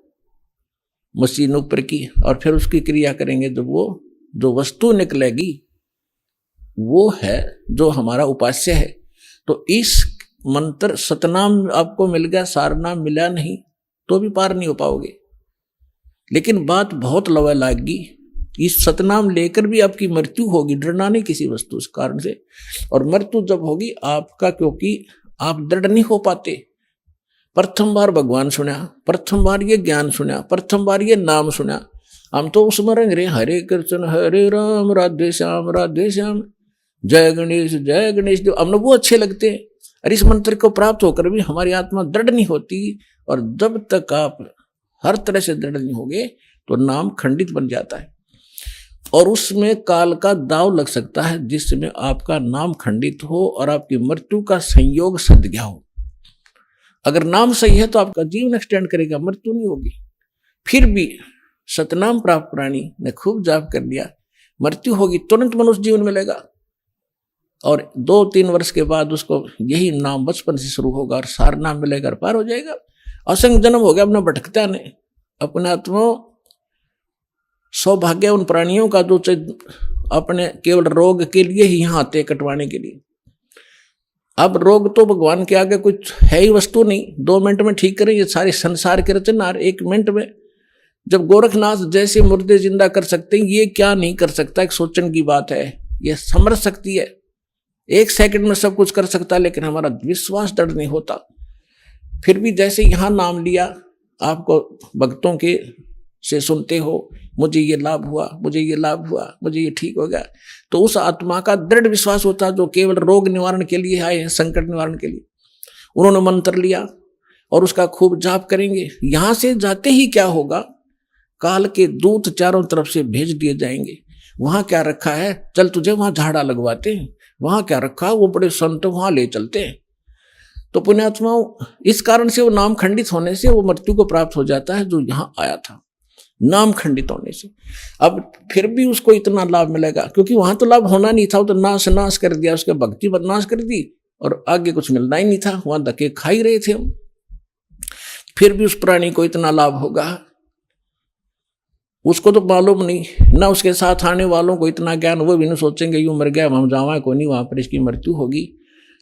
मशीन ऊपर की, और फिर उसकी क्रिया करेंगे जब वो जो वस्तु निकलेगी वो है जो हमारा उपास्य है। तो इस मंत्र सतनाम आपको मिल गया, सारनाम मिला नहीं तो भी पार नहीं हो पाओगे। लेकिन बात बहुत लवा लागी, इस सतनाम लेकर भी आपकी मृत्यु होगी, डरना नहीं किसी वस्तु इस कारण से। और मृत्यु जब होगी आपका, क्योंकि आप दृढ़ नहीं हो पाते। प्रथम बार भगवान सुना, प्रथम बार ये ज्ञान सुना, प्रथम बार ये नाम सुना, हम तो उसमें रंग रहे हरे कृष्ण हरे राम राधे श्याम जय गणेश देव, हमने वो अच्छे लगते हैं। और इस मंत्र को प्राप्त होकर भी हमारी आत्मा दृढ़ नहीं होती, और जब तक आप हर तरह से दृढ़ नहीं होगे तो नाम खंडित बन जाता है, और उसमें काल का दाव लग सकता है जिसमें आपका नाम खंडित हो और आपकी मृत्यु का संयोग सद गया हो। अगर नाम सही है तो आपका जीवन एक्सटेंड करेगा, मृत्यु नहीं होगी। फिर भी सतनाम प्राप्त प्राणी ने खूब जाप कर लिया, मृत्यु होगी तुरंत मनुष्य जीवन मिलेगा, और 2-3 वर्ष के बाद उसको यही नाम बचपन से शुरू होगा और सार नाम मिलेगा और पार हो जाएगा। असंग जन्म हो गया अपना भटकता ने अपने आत्मा। सौभाग्य उन प्राणियों का जो अपने केवल रोग के लिए ही यहाँ आते कटवाने के लिए। अब रोग तो भगवान के आगे कुछ है ही वस्तु नहीं, 2 मिनट में ठीक करें ये सारे संसार के रचनहार 1 मिनट में। जब गोरखनाथ जैसे मुर्दे जिंदा कर सकते हैं, ये क्या नहीं कर सकता, एक सोचने की बात है। ये समझ सकती है, 1 सेकंड में सब कुछ कर सकता, लेकिन हमारा विश्वास दृढ़ नहीं होता। फिर भी जैसे यहाँ नाम लिया, आपको भक्तों के से सुनते हो, मुझे ये लाभ हुआ, मुझे ये लाभ हुआ, मुझे ये ठीक हो गया, तो उस आत्मा का दृढ़ विश्वास होता है जो केवल रोग निवारण के लिए आए हैं, संकट निवारण के लिए। उन्होंने मंत्र लिया और उसका खूब जाप करेंगे। यहां से जाते ही क्या होगा, काल के दूत चारों तरफ से भेज दिए जाएंगे। वहां क्या रखा है, चल तुझे वहां झाड़ा लगवाते हैं, वहां क्या रखा है, वो बड़े संत वहां ले चलते हैं। तो पुण्यात्माओं, इस कारण से वो नाम खंडित होने से वो मृत्यु को प्राप्त हो जाता है जो यहाँ आया था, नाम खंडित होने से। अब फिर भी उसको इतना लाभ मिलेगा, क्योंकि वहां तो लाभ होना नहीं था, वो तो नाश कर दिया, उसके भक्ति बदनाश कर दी और आगे कुछ मिलना ही नहीं था, वहां धक्के खा ही रहे थे हम। फिर भी उस प्राणी को इतना लाभ होगा, उसको तो मालूम नहीं ना, उसके साथ आने वालों को इतना ज्ञान, वो भी नहीं सोचेंगे यूं मर गया हम जावा को नहीं, वहां पर इसकी मृत्यु होगी,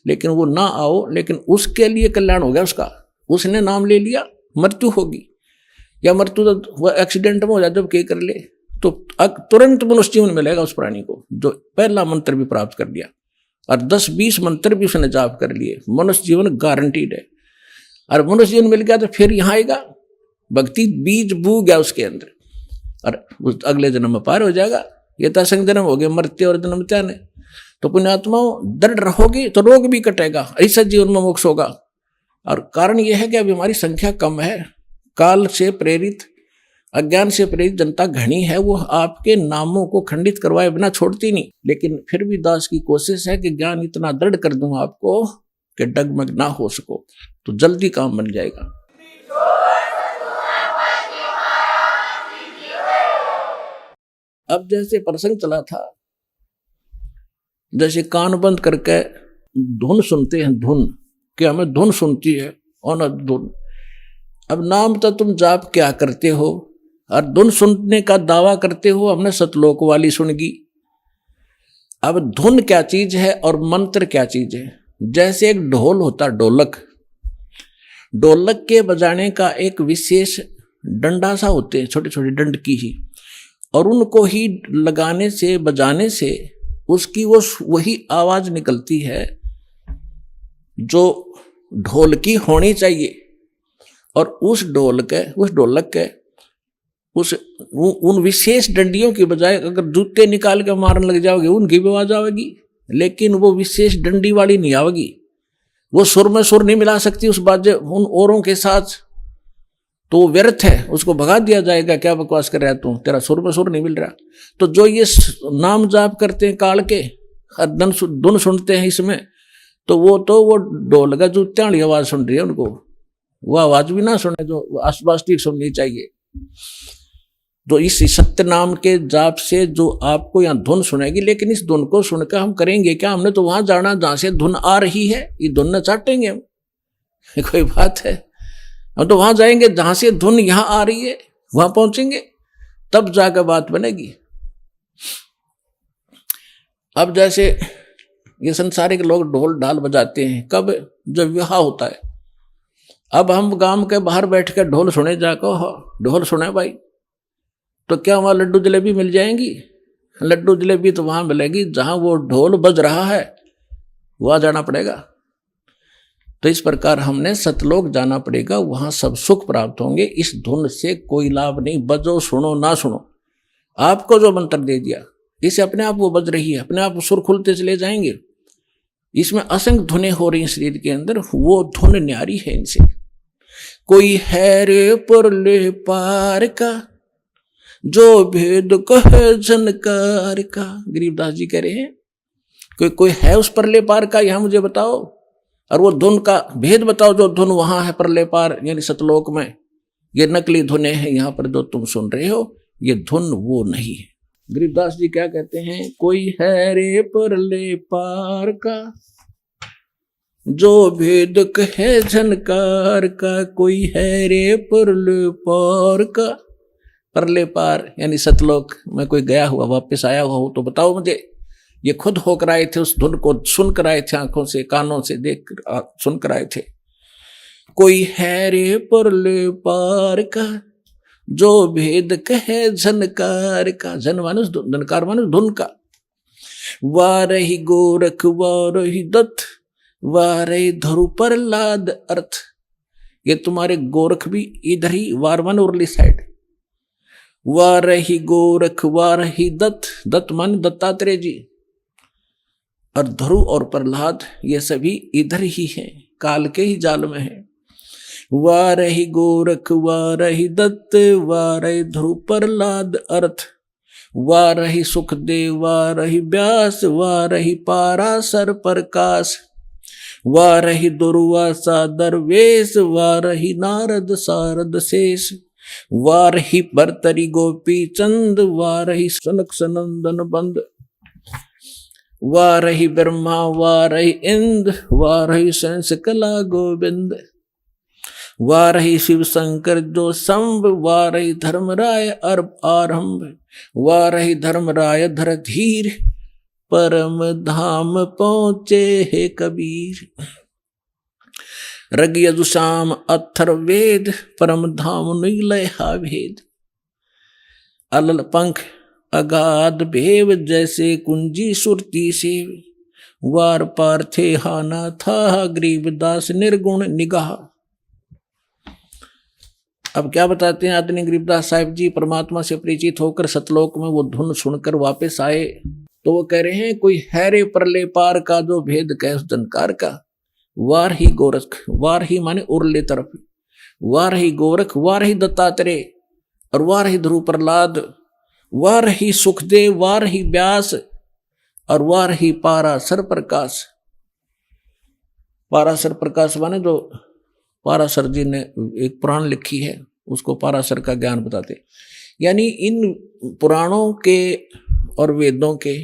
लेकिन वो ना आओ, लेकिन उसके लिए कल्याण हो गया उसका। उसने नाम ले लिया, मृत्यु होगी या मृत्यु तो वो एक्सीडेंट में हो जाए जब के कर ले, तो तुरंत मनुष्य जीवन मिलेगा उस प्राणी को जो पहला मंत्र भी प्राप्त कर लिया और 10-20 मंत्र भी उसने जाप कर लिए, मनुष्य जीवन गारंटीड है। और मनुष्य जीवन मिल गया तो फिर यहाँ आएगा, भक्ति बीज बू गया उसके अंदर और उस अगले जन्म में पार हो जाएगा। ये तो असंग जन्म हो गए, मरते और जन्म त्यान है। तो पुण्यात्माओं, दृढ़ रहोगे तो रोग भी कटेगा, ऐसा जीवन में मोक्ष होगा। और कारण यह है कि अभी हमारी संख्या कम है, काल से प्रेरित, अज्ञान से प्रेरित जनता घनी है, वो आपके नामों को खंडित करवाए बिना छोड़ती नहीं। लेकिन फिर भी दास की कोशिश है कि ज्ञान इतना दृढ़ कर दूं आपको कि डगमग ना हो सको, तो जल्दी काम बन जाएगा। अब जैसे प्रसंग चला था, जैसे कान बंद करके धुन सुनते हैं, धुन कि हमें धुन सुनती है और धुन। अब नाम तो तुम जाप क्या करते हो और धुन सुनने का दावा करते हो, हमने सतलोक वाली सुनगी। अब धुन क्या चीज है और मंत्र क्या चीज है। जैसे एक ढोल होता, ढोलक, ढोलक के बजाने का एक विशेष डंडा सा होते हैं, छोटे छोटे डंड की ही, और उनको ही लगाने से, बजाने से उसकी वो वही आवाज निकलती है जो ढोल की होनी चाहिए। और उस ढोलक के उन विशेष डंडियों की बजाय अगर जूते निकाल के मारने लग जाओगे, उनकी भी आवाज आवेगी, लेकिन वो विशेष डंडी वाली नहीं आवेगी। वो सुर में सुर नहीं मिला सकती उस बाजे उन औरों के साथ, तो वो व्यर्थ है, उसको भगा दिया जाएगा। क्या बकवास कर रहा है तू, तेरा सुर में सुर नहीं मिल रहा। तो जो ये नाम जाप करते हैं काल के, धुन सुनते हैं इसमें, तो वो ढोल का जूत्या वाली आवाज सुन रही है उनको, वो आवाज भी ना सुने जो आसपास ठीक सुननी चाहिए। तो इस सत्य नाम के जाप से जो आपको यहाँ धुन सुनेगी, लेकिन इस धुन को सुनकर हम करेंगे क्या? हमने तो वहां जाना जहां से धुन आ रही है, ये धुन न चाटेंगे हम, कोई बात है? हम तो वहां जाएंगे जहां से धुन यहां आ रही है, वहां पहुंचेंगे, तब जाकर बात बनेगी। अब जैसे ये संसारिक लोग ढोल ढाल बजाते हैं, कब? जब विवाह होता है। अब हम गांव के बाहर बैठ कर ढोल सुने जाकर, ढोल सुने भाई, तो क्या वहां लड्डू जलेबी मिल जाएंगी? लड्डू जलेबी तो वहां मिलेगी जहां वो ढोल बज रहा है, वहां जाना पड़ेगा। तो इस प्रकार हमने सतलोक जाना पड़ेगा, वहां सब सुख प्राप्त होंगे। इस धुन से कोई लाभ नहीं, बजो सुनो ना सुनो, आपको जो मंत्र दे दिया इसे अपने आप वो बज रही है, अपने आप सुर खुलते चले जाएंगे। इसमें असंख्य धुनें हो रही हैं शरीर के अंदर, वो धुन न्यारी है इनसे। कोई है रे परले पार का, जो भेद कहे झनकार का, गरीबदास जी कह रहे हैं कोई है उस परले पार का, यहां मुझे बताओ, और वो धुन का भेद बताओ, जो धुन वहां है परले पार यानी सतलोक में। ये नकली धुनें हैं, यहां पर जो तुम सुन रहे हो ये धुन वो नहीं है। गरीबदास जी क्या कहते हैं? कोई है रे परले पार का, जो भेद कहे झनकार का, कोई है रे परले पार का। परले पार यानी सतलोक में कोई गया हुआ वापस आया हुआ हो तो बताओ मुझे। ये खुद होकर आए थे, उस धुन को सुनकर आए थे, आंखों से कानों से देख सुनकर आए थे। कोई है रे परले पार का, जो भेद कहे झनकार का, झन मानुष झनकार मानुष धुन का। वारही गोरख वारही दत्त, वारही धरु प्रहलाद अर्थ। ये तुम्हारे गोरख भी इधर ही वारवन उरली साइड। वारही गोरख वारही दत्त, दत्त मान दत्तात्रेय जी, और ध्रुव और प्रहलाद ये सभी इधर ही हैं, काल के ही जाल में हैं। वारही गोरख वारही दत्त, वारही ध्रुव प्रहलाद अर्थ। वारही सुखदेव वारही व्यास, वारही पाराशर प्रकाश। वारही दुर्वासा दरवेश, वारही नारद सारद शेष। वारही भर्तरी गोपी चंद, वारही सनक सनंदन बंद। वारही ब्रह्मा वारही इंद्र, वारही संस कला गोविंद। वारही शिव शंकर जो संभ, वारही धर्मराय आरंभ। वारही धर्मराय धर धीर, परम धाम पहुंचे हे कबीर। रग यजुषाम अथर्ववेद, परम धाम नीलय हा भेद। अलल पंख अगाध भेव, जैसे कुंजी सुरती सेव। वार पार थे हाना था, गरीबदास निर्गुण निगाह। अब क्या बताते हैं आदरणीय गरीबदास साहिब जी? परमात्मा से परिचित होकर सतलोक में वो धुन सुनकर वापस आए, तो वो कह रहे हैं कोई है रे परले पार का, जो भेद कहे उस जनकार का। वार ही गोरख, वार ही माने उरले तरफ, वार ही गोरख, वार ही दत्तात्रेय, और वार ही ध्रुव प्रहलाद, वार ही सुखदेव, वार ही व्यास, और वार ही पाराशर प्रकाश। पाराशर प्रकाश माने जो पाराशर जी ने एक पुराण लिखी है, उसको पाराशर का ज्ञान बताते। यानी इन पुराणों के और वेदों के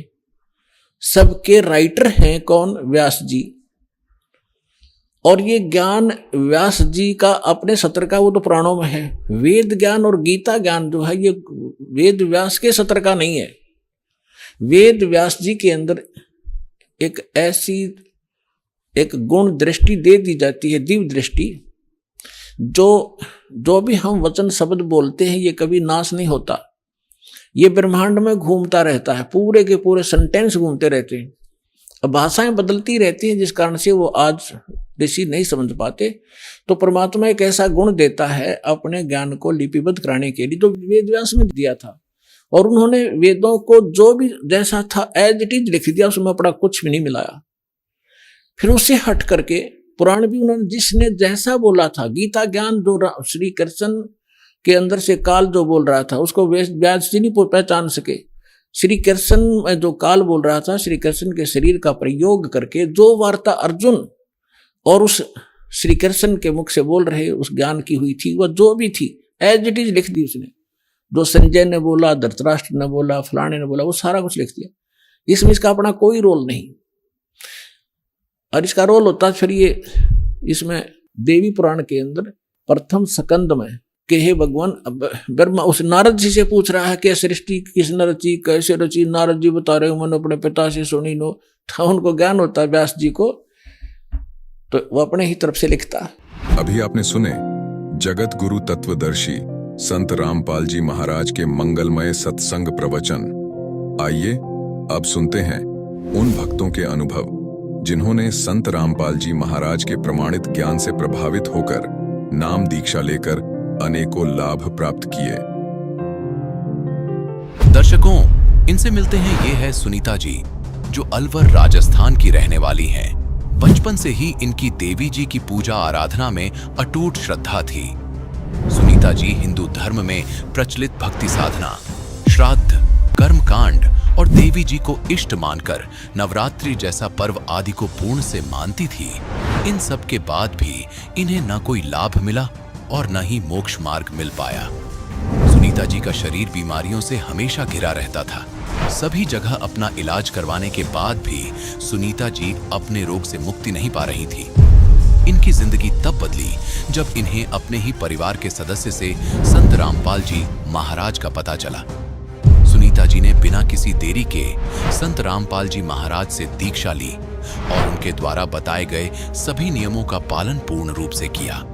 सबके राइटर हैं कौन? व्यास जी। और ये ज्ञान व्यास जी का अपने सत्र का, वो तो पुराणों में है। वेद ज्ञान और गीता ज्ञान जो है ये वेद व्यास के सत्र का नहीं है। वेद व्यास जी के अंदर एक ऐसी एक गुण दृष्टि दे दी जाती है, दिव्य दृष्टि, जो भी हम वचन शब्द बोलते हैं ये कभी नाश नहीं होता, ये ब्रह्मांड में घूमता रहता है, पूरे के पूरे सेंटेंस घूमते रहते हैं। अब भाषाएं बदलती रहती हैं, जिस कारण से वो आज ऋषि नहीं समझ पाते। तो परमात्मा एक ऐसा गुण देता है अपने ज्ञान को लिपिबद्ध कराने के लिए, तो वेद व्यास में दिया था, और उन्होंने वेदों को जो भी जैसा था एज इट इज लिख दिया, उसमें अपना कुछ भी नहीं मिलाया। फिर उससे हट करके पुराण भी उन्होंने जिसने जैसा बोला था, गीता ज्ञान जो श्री कृष्ण के अंदर से काल जो बोल रहा था उसको व्यास जी नहीं पहचान सके। श्री कृष्ण में जो काल बोल रहा था, श्री कृष्ण के शरीर का प्रयोग करके जो वार्ता अर्जुन और उस श्री कृष्ण के मुख से बोल रहे उस ज्ञान की हुई थी, वह जो भी थी एज इट इज लिख दी उसने। जो संजय ने बोला, धृतराष्ट्र ने बोला, फलाने ने बोला, वो सारा कुछ लिख दिया। इसमें इसका अपना कोई रोल नहीं। और इसका रोल होता फिर ये, इसमें देवी पुराण के अंदर प्रथम स्कंद में कि हे भगवान, ब्रह्मा उस नारद जी से पूछ रहा है कि सृष्टि किसने रची, कैसे रची। नारद जी बता रहे हो मैंने अपने पिता से सुनी नो। तो उनको ज्ञान होता है व्यास जी को, तो वो अपने ही तरफ से लिखता है। अभी आपने सुने जगत गुरु तत्वदर्शी संत रामपाल जी महाराज के मंगलमय सत्संग प्रवचन। आइए अब सुनते हैं उन भक्तों के अनुभव जिन्होंने संत रामपाल जी महाराज के प्रमाणित ज्ञान से प्रभावित होकर नाम दीक्षा लेकर अनेकों लाभ प्राप्त किए। दर्शकों, इनसे मिलते हैं ये है सुनीता जी, जो अलवर राजस्थान की रहने वाली हैं। बचपन से ही इनकी देवी जी की पूजा आराधना में अटूट श्रद्धा थी। सुनीता जी हिंदू धर्म में प्रचलित भक्ति साधना, श्राद्ध, कर्मकांड और देवी जी को इष्ट मानकर नवरात्रि जैसा पर्व आदि को पूर्ण से मानती थी। इन सब के बाद भी इन्हें न कोई लाभ मिला और न ही मोक्ष मार्ग मिल पाया। सुनीता जी का शरीर बीमारियों से हमेशा घिरा रहता था। सभी जगह अपना इलाज करवाने के बाद भी सुनीता जी अपने रोग से मुक्ति नहीं पा रही थी। इनकी जिंदगी तब बदली जब इन्हें अपने ही परिवार के सदस्य से संत रामपाल जी महाराज का पता चला। सुनीता जी ने बिना किसी देरी के संत रामपाल जी महाराज से दीक्षा ली और उनके द्वारा बताए गए सभी नियमों का पालन पूर्ण रूप से किया।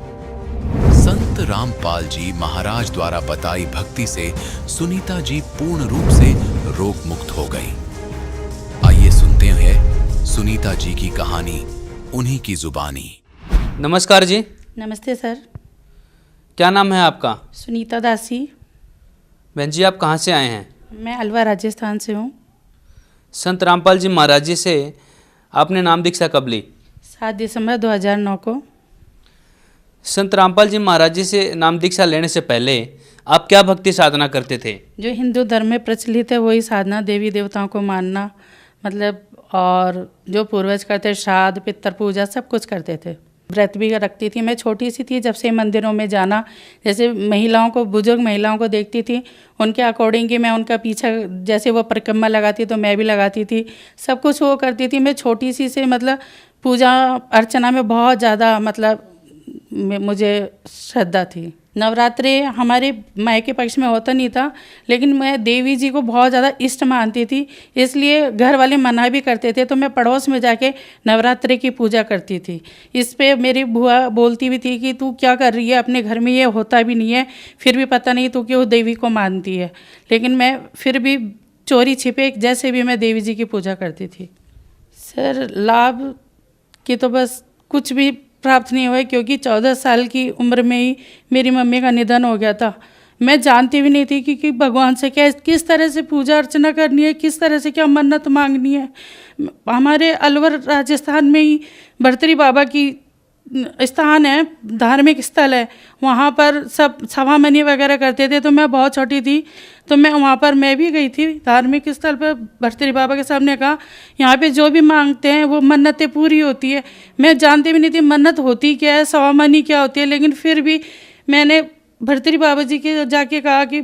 संत रामपाल जी महाराज द्वारा बताई भक्ति से सुनीता जी पूर्ण रूप से रोग मुक्त हो गई। आइए सुनते हैं सुनीता जी की कहानी, उन्हीं की जुबानी। नमस्कार जी। नमस्ते सर। क्या नाम है आपका? सुनीता दासी। बहन जी, आप कहाँ से आए हैं? मैं अलवर राजस्थान से हूँ। संत रामपाल जी महाराज जी से आपने नाम दीक्षा कब ली? 7 दिसंबर 2009 को। संत रामपाल जी महाराज जी से नाम दीक्षा लेने से पहले आप क्या भक्ति साधना करते थे? जो हिंदू धर्म में प्रचलित है वही साधना, देवी देवताओं को मानना, मतलब और जो पूर्वज करते, श्राद्ध, पितृ पूजा सब कुछ करते थे। व्रत भी रखती थी। मैं छोटी सी थी जब से मंदिरों में जाना, जैसे महिलाओं को, बुजुर्ग महिलाओं को देखती थी, उनके अकॉर्डिंग कि मैं उनका पीछा, जैसे वो परिक्रमा लगाती तो मैं भी लगाती थी, सब कुछ वो करती थी। मैं छोटी सी से मतलब पूजा अर्चना में बहुत ज़्यादा मतलब मुझे श्रद्धा थी। नवरात्रि हमारे मायके पक्ष में होता नहीं था, लेकिन मैं देवी जी को बहुत ज़्यादा इष्ट मानती थी, इसलिए घर वाले मना भी करते थे तो मैं पड़ोस में जाके नवरात्रि की पूजा करती थी। इस पे मेरी बुआ बोलती भी थी कि तू क्या कर रही है, अपने घर में ये होता भी नहीं है, फिर भी पता नहीं तू क्यों देवी को मानती है। लेकिन मैं फिर भी चोरी छिपे जैसे भी मैं देवी जी की पूजा करती थी। सर, लाभ की तो बस कुछ भी प्राप्त नहीं हुए, क्योंकि 14 साल की उम्र में ही मेरी मम्मी का निधन हो गया था। मैं जानती भी नहीं थी कि भगवान से किस तरह से पूजा अर्चना करनी है, किस तरह से क्या मन्नत मांगनी है। हमारे अलवर राजस्थान में ही भर्तरी बाबा की स्थान है, धार्मिक स्थल है, वहाँ पर सब सवामनी वगैरह करते थे। तो मैं बहुत छोटी थी तो मैं वहाँ पर मैं भी गई थी धार्मिक स्थल पर। भर्तरी बाबा के सामने कहा यहाँ पे जो भी मांगते हैं वो मन्नतें पूरी होती है। मैं जानती भी नहीं थी मन्नत होती क्या है, सवामनी क्या होती है, लेकिन फिर भी मैंने भर्तरी बाबा जी के जाके कहा कि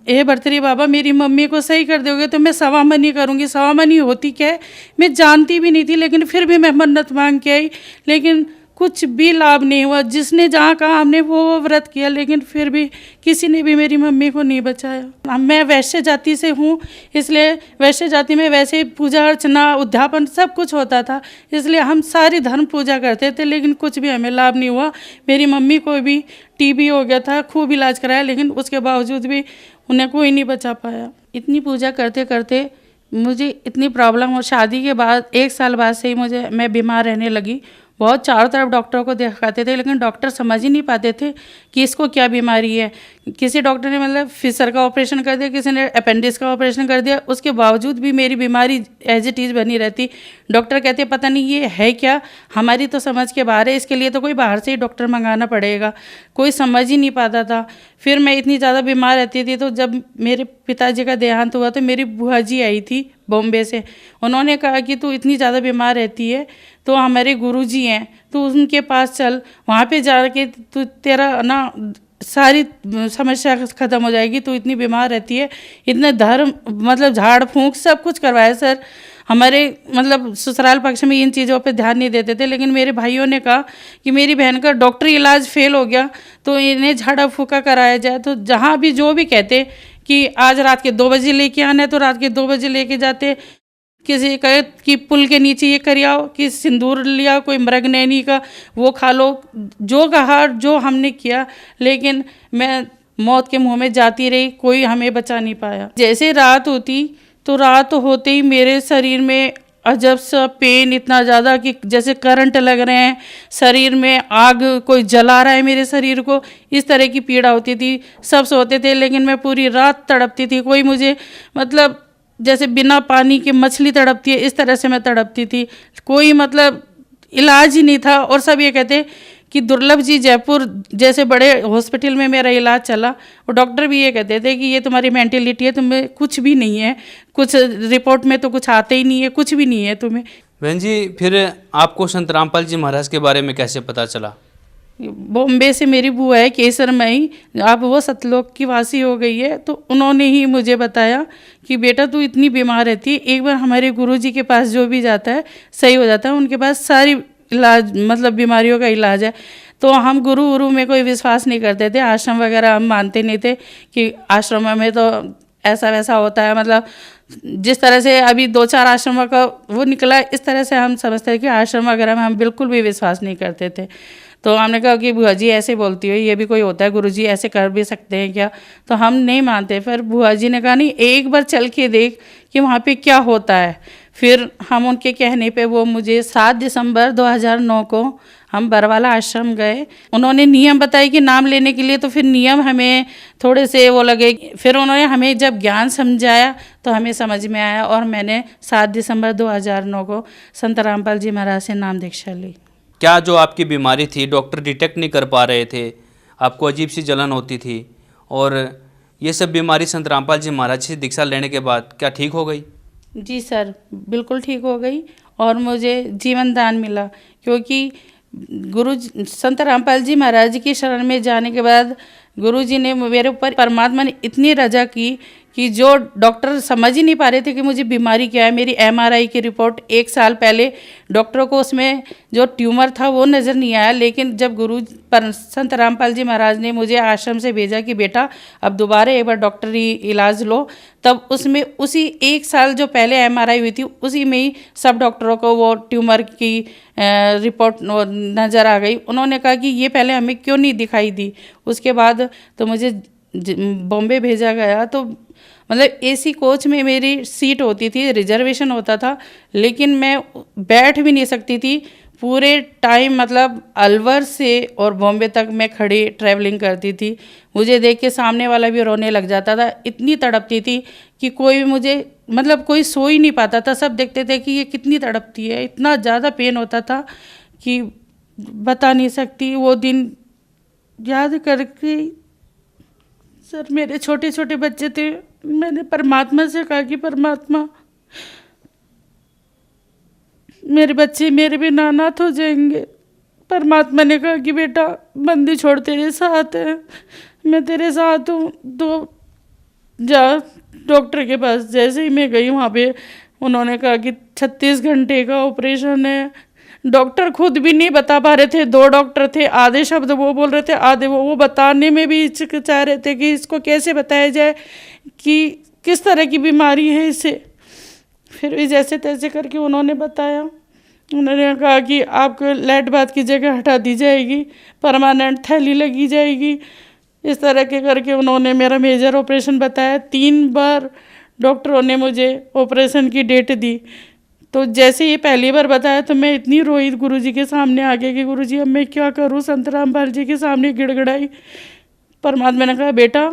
हे भर्तरी बाबा, मेरी मम्मी को सही कर दोगे तो मैं सवामनी करूँगी। सवामनी होती क्या है मैं जानती भी नहीं थी, लेकिन फिर भी मैं मन्नत मांग के आई, लेकिन कुछ भी लाभ नहीं हुआ। जिसने जहाँ कहा हमने वो व्रत किया, लेकिन फिर भी किसी ने भी मेरी मम्मी को नहीं बचाया। मैं वैश्य जाति से हूँ, इसलिए वैश्य जाति में वैसे पूजा अर्चना, उद्यापन सब कुछ होता था, इसलिए हम सारी धर्म पूजा करते थे, लेकिन कुछ भी हमें लाभ नहीं हुआ। मेरी मम्मी को भी टीबी हो गया था, खूब इलाज कराया, लेकिन उसके बावजूद भी उन्हें कोई नहीं बचा पाया। इतनी पूजा करते करते मुझे इतनी प्रॉब्लम, और शादी के बाद 1 साल बाद से ही मैं बीमार रहने लगी, बहुत चारों तरफ डॉक्टरों को दिखाते थे, लेकिन डॉक्टर समझ ही नहीं पाते थे कि इसको क्या बीमारी है। किसी डॉक्टर ने मतलब फिशर का ऑपरेशन कर दिया, किसी ने अपेंडिक्स का ऑपरेशन कर दिया, उसके बावजूद भी मेरी बीमारी एज इट इज़ बनी रहती। डॉक्टर कहते पता नहीं ये है क्या, हमारी तो समझ के बाहर है, इसके लिए तो कोई बाहर से ही डॉक्टर मंगाना पड़ेगा। कोई समझ ही नहीं पाता था। फिर मैं इतनी ज़्यादा बीमार रहती थी, तो जब मेरे पिताजी का देहांत हुआ तो मेरी बुआ जी आई थी बॉम्बे से। उन्होंने कहा कि तू इतनी ज़्यादा बीमार रहती है तो हमारे गुरुजी हैं, तो उनके पास चल, वहाँ पे जाके तू तेरा ना सारी समस्या ख़त्म हो जाएगी, तू इतनी बीमार रहती है। इतने धर्म मतलब झाड़ फूंक सब कुछ करवाया सर। हमारे मतलब ससुराल पक्ष में इन चीज़ों पे ध्यान नहीं देते थे, लेकिन मेरे भाइयों ने कहा कि मेरी बहन का डॉक्टरी इलाज फेल हो गया तो इन्हें झाड़ा फूका कराया जाए। तो जहाँ भी जो भी कहते कि आज रात के 2 बजे लेके आना है तो रात के 2 बजे लेके जाते। किसी कहे कि पुल के नीचे ये कर आओ, कि सिंदूर लिया, कोई मृगनैनी का वो खा लो, जो कहा जो हमने किया, लेकिन मैं मौत के मुंह में जाती रही, कोई हमें बचा नहीं पाया। जैसे रात होती तो रात होते ही मेरे शरीर में अजब सा पेन, इतना ज़्यादा कि जैसे करंट लग रहे हैं, शरीर में आग कोई जला रहा है मेरे शरीर को, इस तरह की पीड़ा होती थी। सब सोते थे लेकिन मैं पूरी रात तड़पती थी। कोई मुझे मतलब जैसे बिना पानी के मछली तड़पती है इस तरह से मैं तड़पती थी। कोई मतलब इलाज ही नहीं था। और सब ये कहते कि दुर्लभ जी जयपुर जैसे बड़े हॉस्पिटल में मेरा इलाज चला, और डॉक्टर भी ये कहते थे कि ये तुम्हारी मेंटेलिटी है, तुम्हें कुछ भी नहीं है, कुछ रिपोर्ट में तो कुछ आते ही नहीं है, कुछ भी नहीं है तुम्हें। बहन जी, फिर आपको संत रामपाल जी महाराज के बारे में कैसे पता चला? बॉम्बे से मेरी बुआ है केसरमई, अब वो सतलोक की वासी हो गई है, तो उन्होंने ही मुझे बताया कि बेटा तू इतनी बीमार रहती है, एक बार हमारे गुरुजी के पास जो भी जाता है सही हो जाता है, उनके पास सारी इलाज मतलब बीमारियों का इलाज है। तो हम गुरु में कोई विश्वास नहीं करते थे, आश्रम वगैरह हम मानते नहीं थे कि आश्रम में तो ऐसा वैसा होता है। मतलब जिस तरह से अभी 2-4 आश्रमों का वो निकला, इस तरह से हम समझते हैं कि आश्रम वगैरह में हम बिल्कुल भी विश्वास नहीं करते थे। तो हमने कहा कि बुआ जी ऐसे बोलती हो, ये भी कोई होता है, गुरुजी ऐसे कर भी सकते हैं क्या? तो हम नहीं मानते। फिर बुआ जी ने कहा नहीं, एक बार चल के देख कि वहाँ पे क्या होता है। फिर हम उनके कहने पे वो मुझे 7 दिसंबर 2009 को हम बरवाला आश्रम गए। उन्होंने नियम बताए कि नाम लेने के लिए, तो फिर नियम हमें थोड़े से वो लगे। फिर उन्होंने हमें जब ज्ञान समझाया तो हमें समझ में आया, और मैंने 7 दिसंबर 2009 को संत रामपाल जी महाराज से नाम दीक्षा ली। क्या जो आपकी बीमारी थी डॉक्टर डिटेक्ट नहीं कर पा रहे थे, आपको अजीब सी जलन होती थी, और ये सब बीमारी संत रामपाल जी महाराज से दीक्षा लेने के बाद क्या ठीक हो गई? जी सर, बिल्कुल ठीक हो गई, और मुझे जीवन दान मिला। क्योंकि संत रामपाल जी महाराज की शरण में जाने के बाद गुरुजी ने मेरे ऊपर, परमात्मा ने इतनी रजा की कि जो डॉक्टर समझ ही नहीं पा रहे थे कि मुझे बीमारी क्या है। मेरी MRI की रिपोर्ट 1 साल पहले डॉक्टरों को उसमें जो ट्यूमर था वो नज़र नहीं आया, लेकिन जब संत रामपाल जी महाराज ने मुझे आश्रम से भेजा कि बेटा अब दोबारा एक बार डॉक्टरी इलाज लो, तब उसमें उसी 1 साल जो पहले MRI हुई थी उसी में ही सब डॉक्टरों को वो ट्यूमर की रिपोर्ट नज़र आ गई। उन्होंने कहा कि ये पहले हमें क्यों नहीं दिखाई दी। उसके बाद तो मुझे बॉम्बे भेजा गया। तो मतलब AC कोच में मेरी सीट होती थी, रिजर्वेशन होता था, लेकिन मैं बैठ भी नहीं सकती थी पूरे टाइम। मतलब अलवर से और बॉम्बे तक मैं खड़ी ट्रैवलिंग करती थी। मुझे देख के सामने वाला भी रोने लग जाता था, इतनी तड़पती थी कि कोई मुझे मतलब कोई सो ही नहीं पाता था। सब देखते थे कि ये कितनी तड़पती है, इतना ज़्यादा पेन होता था कि बता नहीं सकती। वो दिन याद करके सर, मेरे छोटे छोटे बच्चे थे, मैंने परमात्मा से कहा कि परमात्मा मेरे बच्चे मेरे बिना अनाथ हो जाएंगे। परमात्मा ने कहा कि बेटा बंदी छोड़ तेरे साथ है, मैं तेरे साथ हूँ, तो जा डॉक्टर के पास। जैसे ही मैं गई वहाँ पे उन्होंने कहा कि 36 घंटे का ऑपरेशन है। डॉक्टर खुद भी नहीं बता पा रहे थे, 2 डॉक्टर थे, आधे शब्द वो बोल रहे थे, आधे वो बताने में भी हिचकिचा रहे थे कि इसको कैसे बताया जाए कि किस तरह की बीमारी है इसे। फिर भी जैसे तैसे करके उन्होंने बताया। उन्होंने कहा कि आपको लेट बात की जगह हटा दी जाएगी, परमानेंट थैली लगी जाएगी, इस तरह के करके उन्होंने मेरा मेजर ऑपरेशन बताया। 3 बार डॉक्टरों ने मुझे ऑपरेशन की डेट दी, तो जैसे ये पहली बार बताया तो मैं इतनी रोई गुरुजी के सामने आके कि गुरुजी अब मैं क्या करूँ। संत रामपाल जी के सामने गिड़गिड़ाई। परमात्मा ने कहा बेटा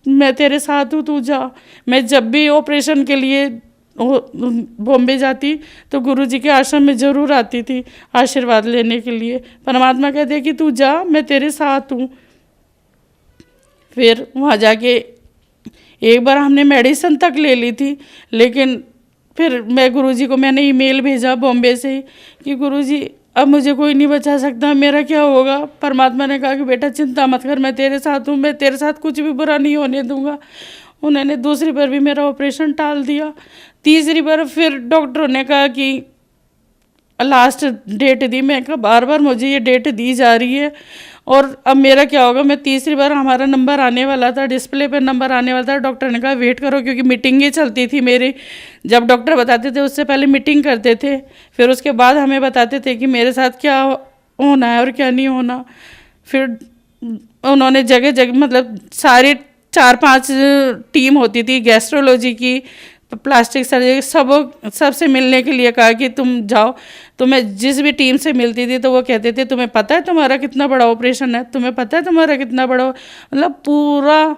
मैं तेरे साथ हूँ, तू जा। मैं जब भी ऑपरेशन के लिए बॉम्बे जाती तो गुरुजी के आश्रम में ज़रूर आती थी आशीर्वाद लेने के लिए। परमात्मा कहते कि तू जा, मैं तेरे साथ हूँ। फिर वहाँ जाके एक बार हमने मेडिसिन तक ले ली थी, लेकिन फिर मैं गुरुजी को मैंने ईमेल भेजा बॉम्बे से कि गुरुजी अब मुझे कोई नहीं बचा सकता, मेरा क्या होगा। परमात्मा ने कहा कि बेटा चिंता मत कर, मैं तेरे साथ हूँ, मैं तेरे साथ कुछ भी बुरा नहीं होने दूंगा। उन्होंने दूसरी बार भी मेरा ऑपरेशन टाल दिया। तीसरी बार फिर डॉक्टरों ने कहा कि लास्ट डेट दी। मैं कहा बार बार मुझे ये डेट दी जा रही है और अब मेरा क्या होगा। मैं तीसरी बार हमारा नंबर आने वाला था, डिस्प्ले पे नंबर आने वाला था। डॉक्टर ने कहा वेट करो, क्योंकि मीटिंगें चलती थी मेरी। जब डॉक्टर बताते थे उससे पहले मीटिंग करते थे, फिर उसके बाद हमें बताते थे कि मेरे साथ क्या होना है और क्या नहीं होना। फिर उन्होंने जगह जगह मतलब सारे 4-5 टीम होती थी, गैस्ट्रोलॉजी की, प्लास्टिक सर्जरी, सबसे मिलने के लिए कहा कि तुम जाओ। तो मैं जिस भी टीम से मिलती थी तो वो कहते थे तुम्हें पता है तुम्हारा कितना बड़ा ऑपरेशन है, तुम्हें पता है तुम्हारा कितना बड़ा। मतलब पूरा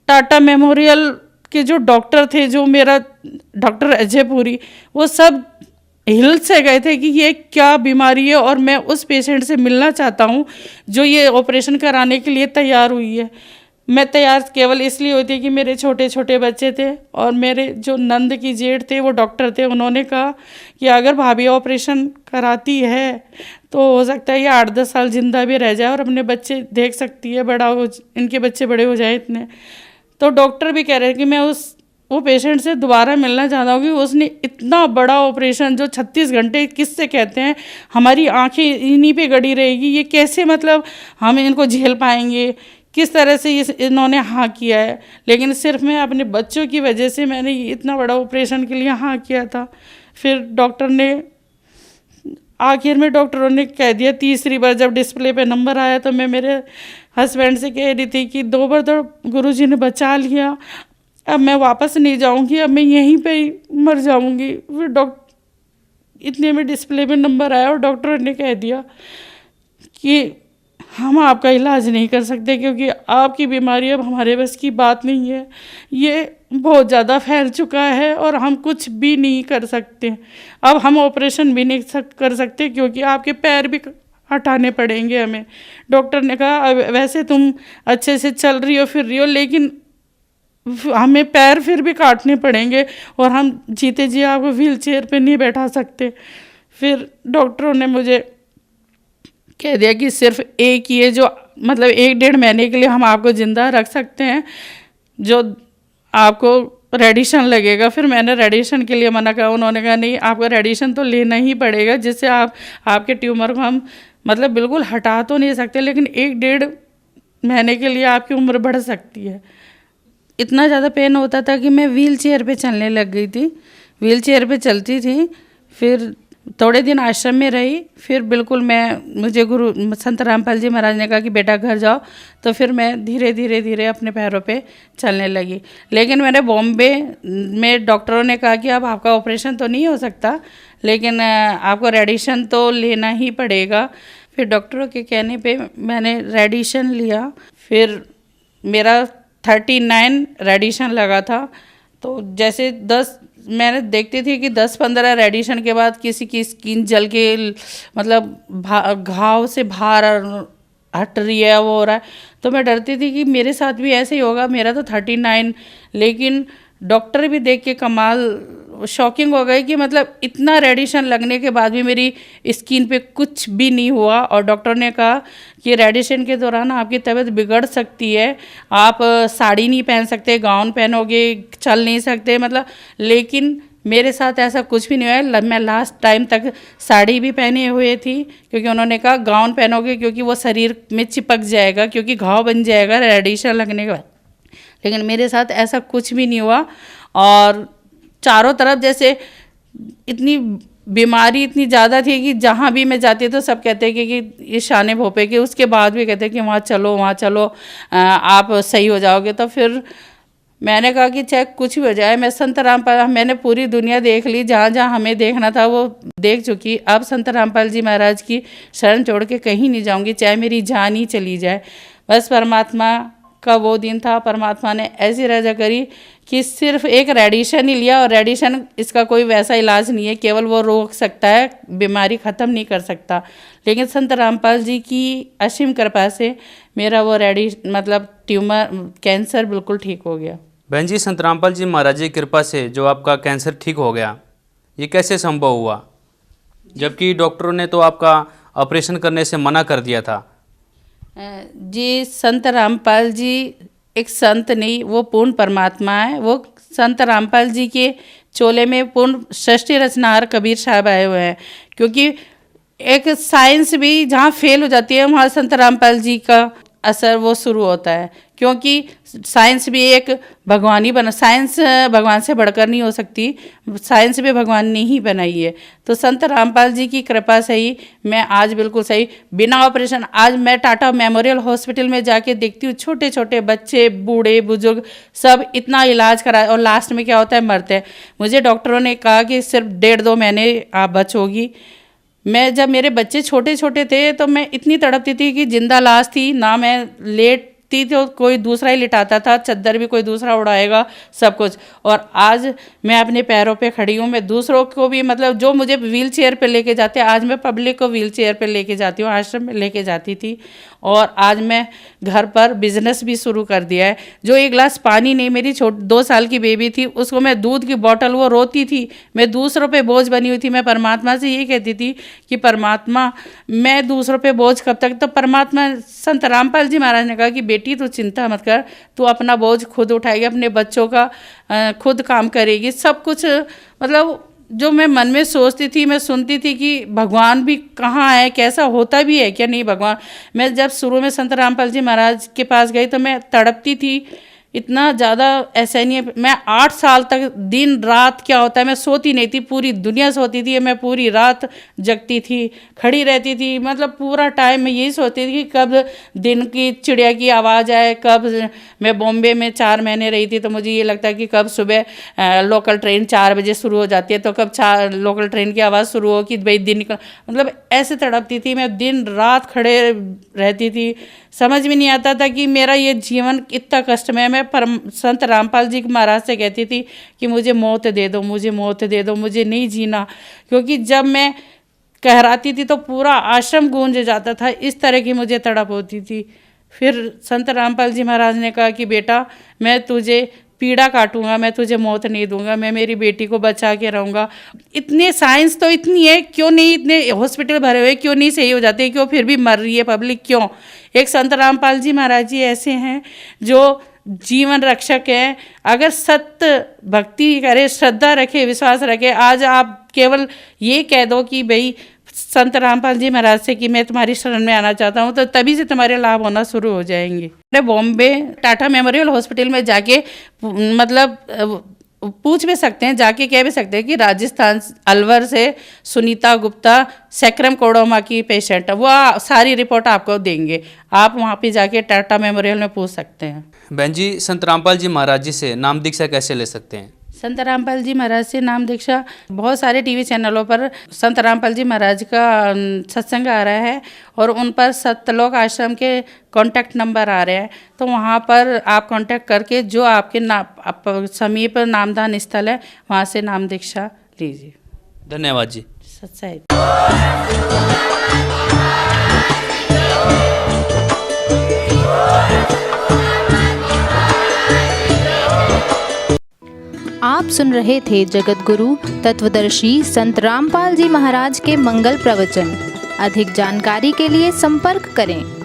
टाटा मेमोरियल के जो डॉक्टर थे, जो मेरा डॉक्टर अजय पुरी, वो सब हिल से गए थे कि ये क्या बीमारी है और मैं उस पेशेंट से मिलना चाहता हूँ जो ये ऑपरेशन कराने के लिए तैयार हुई है। मैं तैयार केवल इसलिए हुई थी कि मेरे छोटे छोटे बच्चे थे और मेरे जो नंद की जेठ थे वो डॉक्टर थे। उन्होंने कहा कि अगर भाभी ऑपरेशन कराती है तो हो सकता है ये 8-10 साल जिंदा भी रह जाए और अपने बच्चे देख सकती है, इनके बच्चे बड़े हो जाए इतने। तो डॉक्टर भी कह रहे हैं कि मैं वो पेशेंट से दोबारा मिलना चाहता हूँ कि उसने इतना बड़ा ऑपरेशन जो 36 घंटे किससे कहते हैं, हमारी आंखें इन्हीं पे गड़ी रहेगी, ये कैसे मतलब हम इनको झेल पाएंगे, किस तरह से इन्होंने हाँ किया है। लेकिन सिर्फ मैं अपने बच्चों की वजह से मैंने इतना बड़ा ऑपरेशन के लिए हाँ किया था। फिर डॉक्टर ने आखिर में डॉक्टरों ने कह दिया, तीसरी बार जब डिस्प्ले पे नंबर आया तो मैं मेरे हस्बैंड से कह रही थी कि 2 बार तो गुरुजी ने बचा लिया, अब मैं वापस नहीं जाऊंगी, अब मैं यहीं पे ही मर जाऊंगी। फिर इतने में डिस्प्ले में नंबर आया और डॉक्टर ने कह दिया कि हम आपका इलाज नहीं कर सकते क्योंकि आपकी बीमारी अब हमारे बस की बात नहीं है, ये बहुत ज़्यादा फैल चुका है और हम कुछ भी नहीं कर सकते। अब हम ऑपरेशन भी नहीं कर सकते क्योंकि आपके पैर भी हटाने पड़ेंगे हमें। डॉक्टर ने कहा वैसे तुम अच्छे से चल रही हो फिर रही हो, लेकिन हमें पैर फिर भी काटने पड़ेंगे और हम जीते जी आपको व्हील चेयर पर नहीं बैठा सकते। फिर डॉक्टरों ने मुझे कह दिया कि सिर्फ एक ही है जो मतलब 1-1.5 महीने के लिए हम आपको ज़िंदा रख सकते हैं, जो आपको रेडिएशन लगेगा। फिर मैंने रेडिएशन के लिए मना करा। उन्होंने कहा नहीं, आपको रेडिएशन तो लेना ही पड़ेगा, जिससे आपके ट्यूमर को हम मतलब बिल्कुल हटा तो नहीं सकते, लेकिन 1-1.5 महीने के लिए आपकी उम्र बढ़ सकती है। इतना ज़्यादा पेन होता था कि मैं व्हील चेयर पर चलने लग गई थी, व्हील चेयर पर चलती थी। फिर थोड़े दिन आश्रम में रही, फिर बिल्कुल मुझे गुरु संत रामपाल जी महाराज ने कहा कि बेटा घर जाओ, तो फिर मैं धीरे धीरे अपने पैरों पे चलने लगी। लेकिन मैंने बॉम्बे में डॉक्टरों ने कहा कि अब आपका ऑपरेशन तो नहीं हो सकता, लेकिन आपको रेडिएशन तो लेना ही पड़ेगा। फिर डॉक्टरों के कहने पे मैंने रेडिएशन लिया। फिर मेरा 39 रेडिएशन लगा था। तो जैसे मैंने देखती थी कि 10-15 रेडिएशन के बाद किसी की स्किन जल के मतलब घाव से बाहर हट रही है, वो हो रहा है, तो मैं डरती थी कि मेरे साथ भी ऐसे ही होगा। मेरा तो 39, लेकिन डॉक्टर भी देख के कमाल शॉकिंग हो गए कि मतलब इतना रेडिएशन लगने के बाद भी मेरी स्किन पे कुछ भी नहीं हुआ। और डॉक्टर ने कहा कि रेडिएशन के दौरान आपकी तबीयत बिगड़ सकती है, आप साड़ी नहीं पहन सकते, गाउन पहनोगे, चल नहीं सकते मतलब। लेकिन मेरे साथ ऐसा कुछ भी नहीं हुआ। मैं लास्ट टाइम तक साड़ी भी पहने हुए थी, क्योंकि उन्होंने कहा गाउन पहनोगे क्योंकि वो शरीर में चिपक जाएगा, क्योंकि घाव बन जाएगा रेडिएशन लगने के बाद। लेकिन मेरे साथ ऐसा कुछ भी नहीं हुआ। और चारों तरफ जैसे इतनी बीमारी इतनी ज़्यादा थी कि जहाँ भी मैं जाती तो सब कहते हैं कि ये शाने भोपे के, उसके बाद भी कहते हैं कि वहाँ चलो आप सही हो जाओगे। तो फिर मैंने कहा कि चाहे कुछ भी हो जाए, मैं संत रामपाल, मैंने पूरी दुनिया देख ली, जहाँ जहाँ हमें देखना था वो देख चुकी। अब संत रामपाल जी महाराज की शरण छोड़ के कहीं नहीं जाऊंगी, चाहे मेरी जान ही चली जाए। बस परमात्मा का वो दिन था, परमात्मा ने ऐसी रजा करी कि सिर्फ एक रेडिएशन ही लिया, और रेडिएशन इसका कोई वैसा इलाज नहीं है, केवल वो रोक सकता है, बीमारी ख़त्म नहीं कर सकता। लेकिन संत रामपाल जी की असीम कृपा से मेरा वो मतलब ट्यूमर कैंसर बिल्कुल ठीक हो गया। बहन जी, संत रामपाल जी महाराज जी की कृपा से जो आपका कैंसर ठीक हो गया, ये कैसे संभव हुआ, जबकि डॉक्टरों ने तो आपका ऑपरेशन करने से मना कर दिया था? जी, संत रामपाल जी एक संत नहीं, वो पूर्ण परमात्मा है। वो संत रामपाल जी के चोले में पूर्ण सृष्टि रचनाहार कबीर साहब आए हुए हैं, क्योंकि एक साइंस भी जहाँ फेल हो जाती है वहाँ संत रामपाल जी का असर वो शुरू होता है, क्योंकि साइंस भी एक भगवान ही बना, साइंस भगवान से बढ़कर नहीं हो सकती, साइंस भी भगवान ने ही बनाई है। तो संत रामपाल जी की कृपा से ही मैं आज बिल्कुल सही, बिना ऑपरेशन, आज मैं टाटा मेमोरियल हॉस्पिटल में जाके देखती हूँ, छोटे छोटे बच्चे, बूढ़े बुजुर्ग सब इतना इलाज करा, और लास्ट में क्या होता है, मरते हैं। मुझे डॉक्टरों ने कहा कि सिर्फ 1.5-2 महीने आप बचोगी। मैं जब मेरे बच्चे छोटे छोटे थे तो मैं इतनी तड़पती थी कि जिंदा लाश थी ना, मैं लेटती तो कोई दूसरा ही लिटाता था, चद्दर भी कोई दूसरा उड़ाएगा, सब कुछ। और आज मैं अपने पैरों पे खड़ी हूँ, मैं दूसरों को भी, मतलब जो मुझे व्हील चेयर पे लेके जाते, आज मैं पब्लिक को व्हील चेयर पे लेके जाती हूँ, आश्रम में लेके जाती थी। और आज मैं घर पर बिजनेस भी शुरू कर दिया है। जो एक गिलास पानी नहीं, मेरी 2 साल की बेबी थी, उसको मैं दूध की बोतल, वो रोती थी, मैं दूसरों पे बोझ बनी हुई थी। मैं परमात्मा से ये कहती थी कि परमात्मा, मैं दूसरों पे बोझ कब तक। तो परमात्मा, संत रामपाल जी महाराज ने कहा कि बेटी तू चिंता मत कर, तू अपना बोझ खुद उठाएगी, अपने बच्चों का खुद काम करेगी, सब कुछ। मतलब जो मैं मन में सोचती थी, मैं सुनती थी कि भगवान भी कहाँ है, कैसा होता भी है क्या नहीं भगवान। मैं जब शुरू में संत रामपाल जी महाराज के पास गई तो मैं तड़पती थी इतना ज़्यादा। ऐसा नहीं है, मैं 8 साल तक दिन रात क्या होता है, मैं सोती नहीं थी, पूरी दुनिया सोती थी, मैं पूरी रात जगती थी, खड़ी रहती थी। मतलब पूरा टाइम मैं यही सोचती थी कि कब दिन की चिड़िया की आवाज़ आए, कब। मैं बॉम्बे में 4 महीने रही थी, तो मुझे ये लगता है कि कब सुबह लोकल ट्रेन 4 बजे शुरू हो जाती है, तो कब लोकल ट्रेन की आवाज़ शुरू हो कि भाई दिन निकल। मतलब ऐसे तड़पती थी मैं, दिन रात खड़े रहती थी, समझ में नहीं आता था कि मेरा ये जीवन इतना कष्टमय। मैं संत रामपाल जी महाराज से कहती थी कि मुझे मौत दे दो, मुझे मौत दे दो, मुझे नहीं जीना। क्योंकि जब मैं कहराती थी तो पूरा आश्रम गूंज जाता था, इस तरह की मुझे तड़प होती थी। फिर संत रामपाल जी महाराज ने कहा कि बेटा, मैं तुझे पीड़ा काटूंगा, मैं तुझे मौत नहीं दूंगा, मैं मेरी बेटी को बचा के रहूँगा। इतने साइंस तो इतनी है, क्यों नहीं इतने हॉस्पिटल भरे हुए, क्यों नहीं सही हो जाते, क्यों फिर भी मर रही है पब्लिक, क्यों? एक संत रामपाल जी महाराज जी ऐसे हैं जो जीवन रक्षक हैं। अगर सत्य भक्ति करे, श्रद्धा रखे, विश्वास रखे, आज आप केवल ये कह दो कि भाई संत रामपाल जी महाराज से कि मैं तुम्हारी शरण में आना चाहता हूँ, तो तभी से तुम्हारे लाभ होना शुरू हो जाएंगे। बॉम्बे टाटा मेमोरियल हॉस्पिटल में जाके मतलब पूछ भी सकते हैं, जाके कह भी सकते हैं कि राजस्थान अलवर से सुनीता गुप्ता सैक्रम कोडोमा की पेशेंट, वो सारी रिपोर्ट आपको देंगे। आप वहाँ पे जाके टाटा मेमोरियल में पूछ सकते हैं। बहन जी, संत रामपाल जी महाराज जी से नाम दीक्षा कैसे ले सकते हैं? संत रामपाल जी महाराज से नाम दीक्षा बहुत सारे टीवी चैनलों पर संत रामपाल जी महाराज का सत्संग आ रहा है, और उन पर सत्यलोक आश्रम के कॉन्टैक्ट नंबर आ रहे हैं, तो वहाँ पर आप कॉन्टैक्ट करके जो आपके समीप नामदान स्थल है वहाँ से नाम दीक्षा लीजिए। धन्यवाद जी। सच्चाई। आप सुन रहे थे जगत गुरु तत्वदर्शी संत रामपाल जी महाराज के मंगल प्रवचन। अधिक जानकारी के लिए संपर्क करें।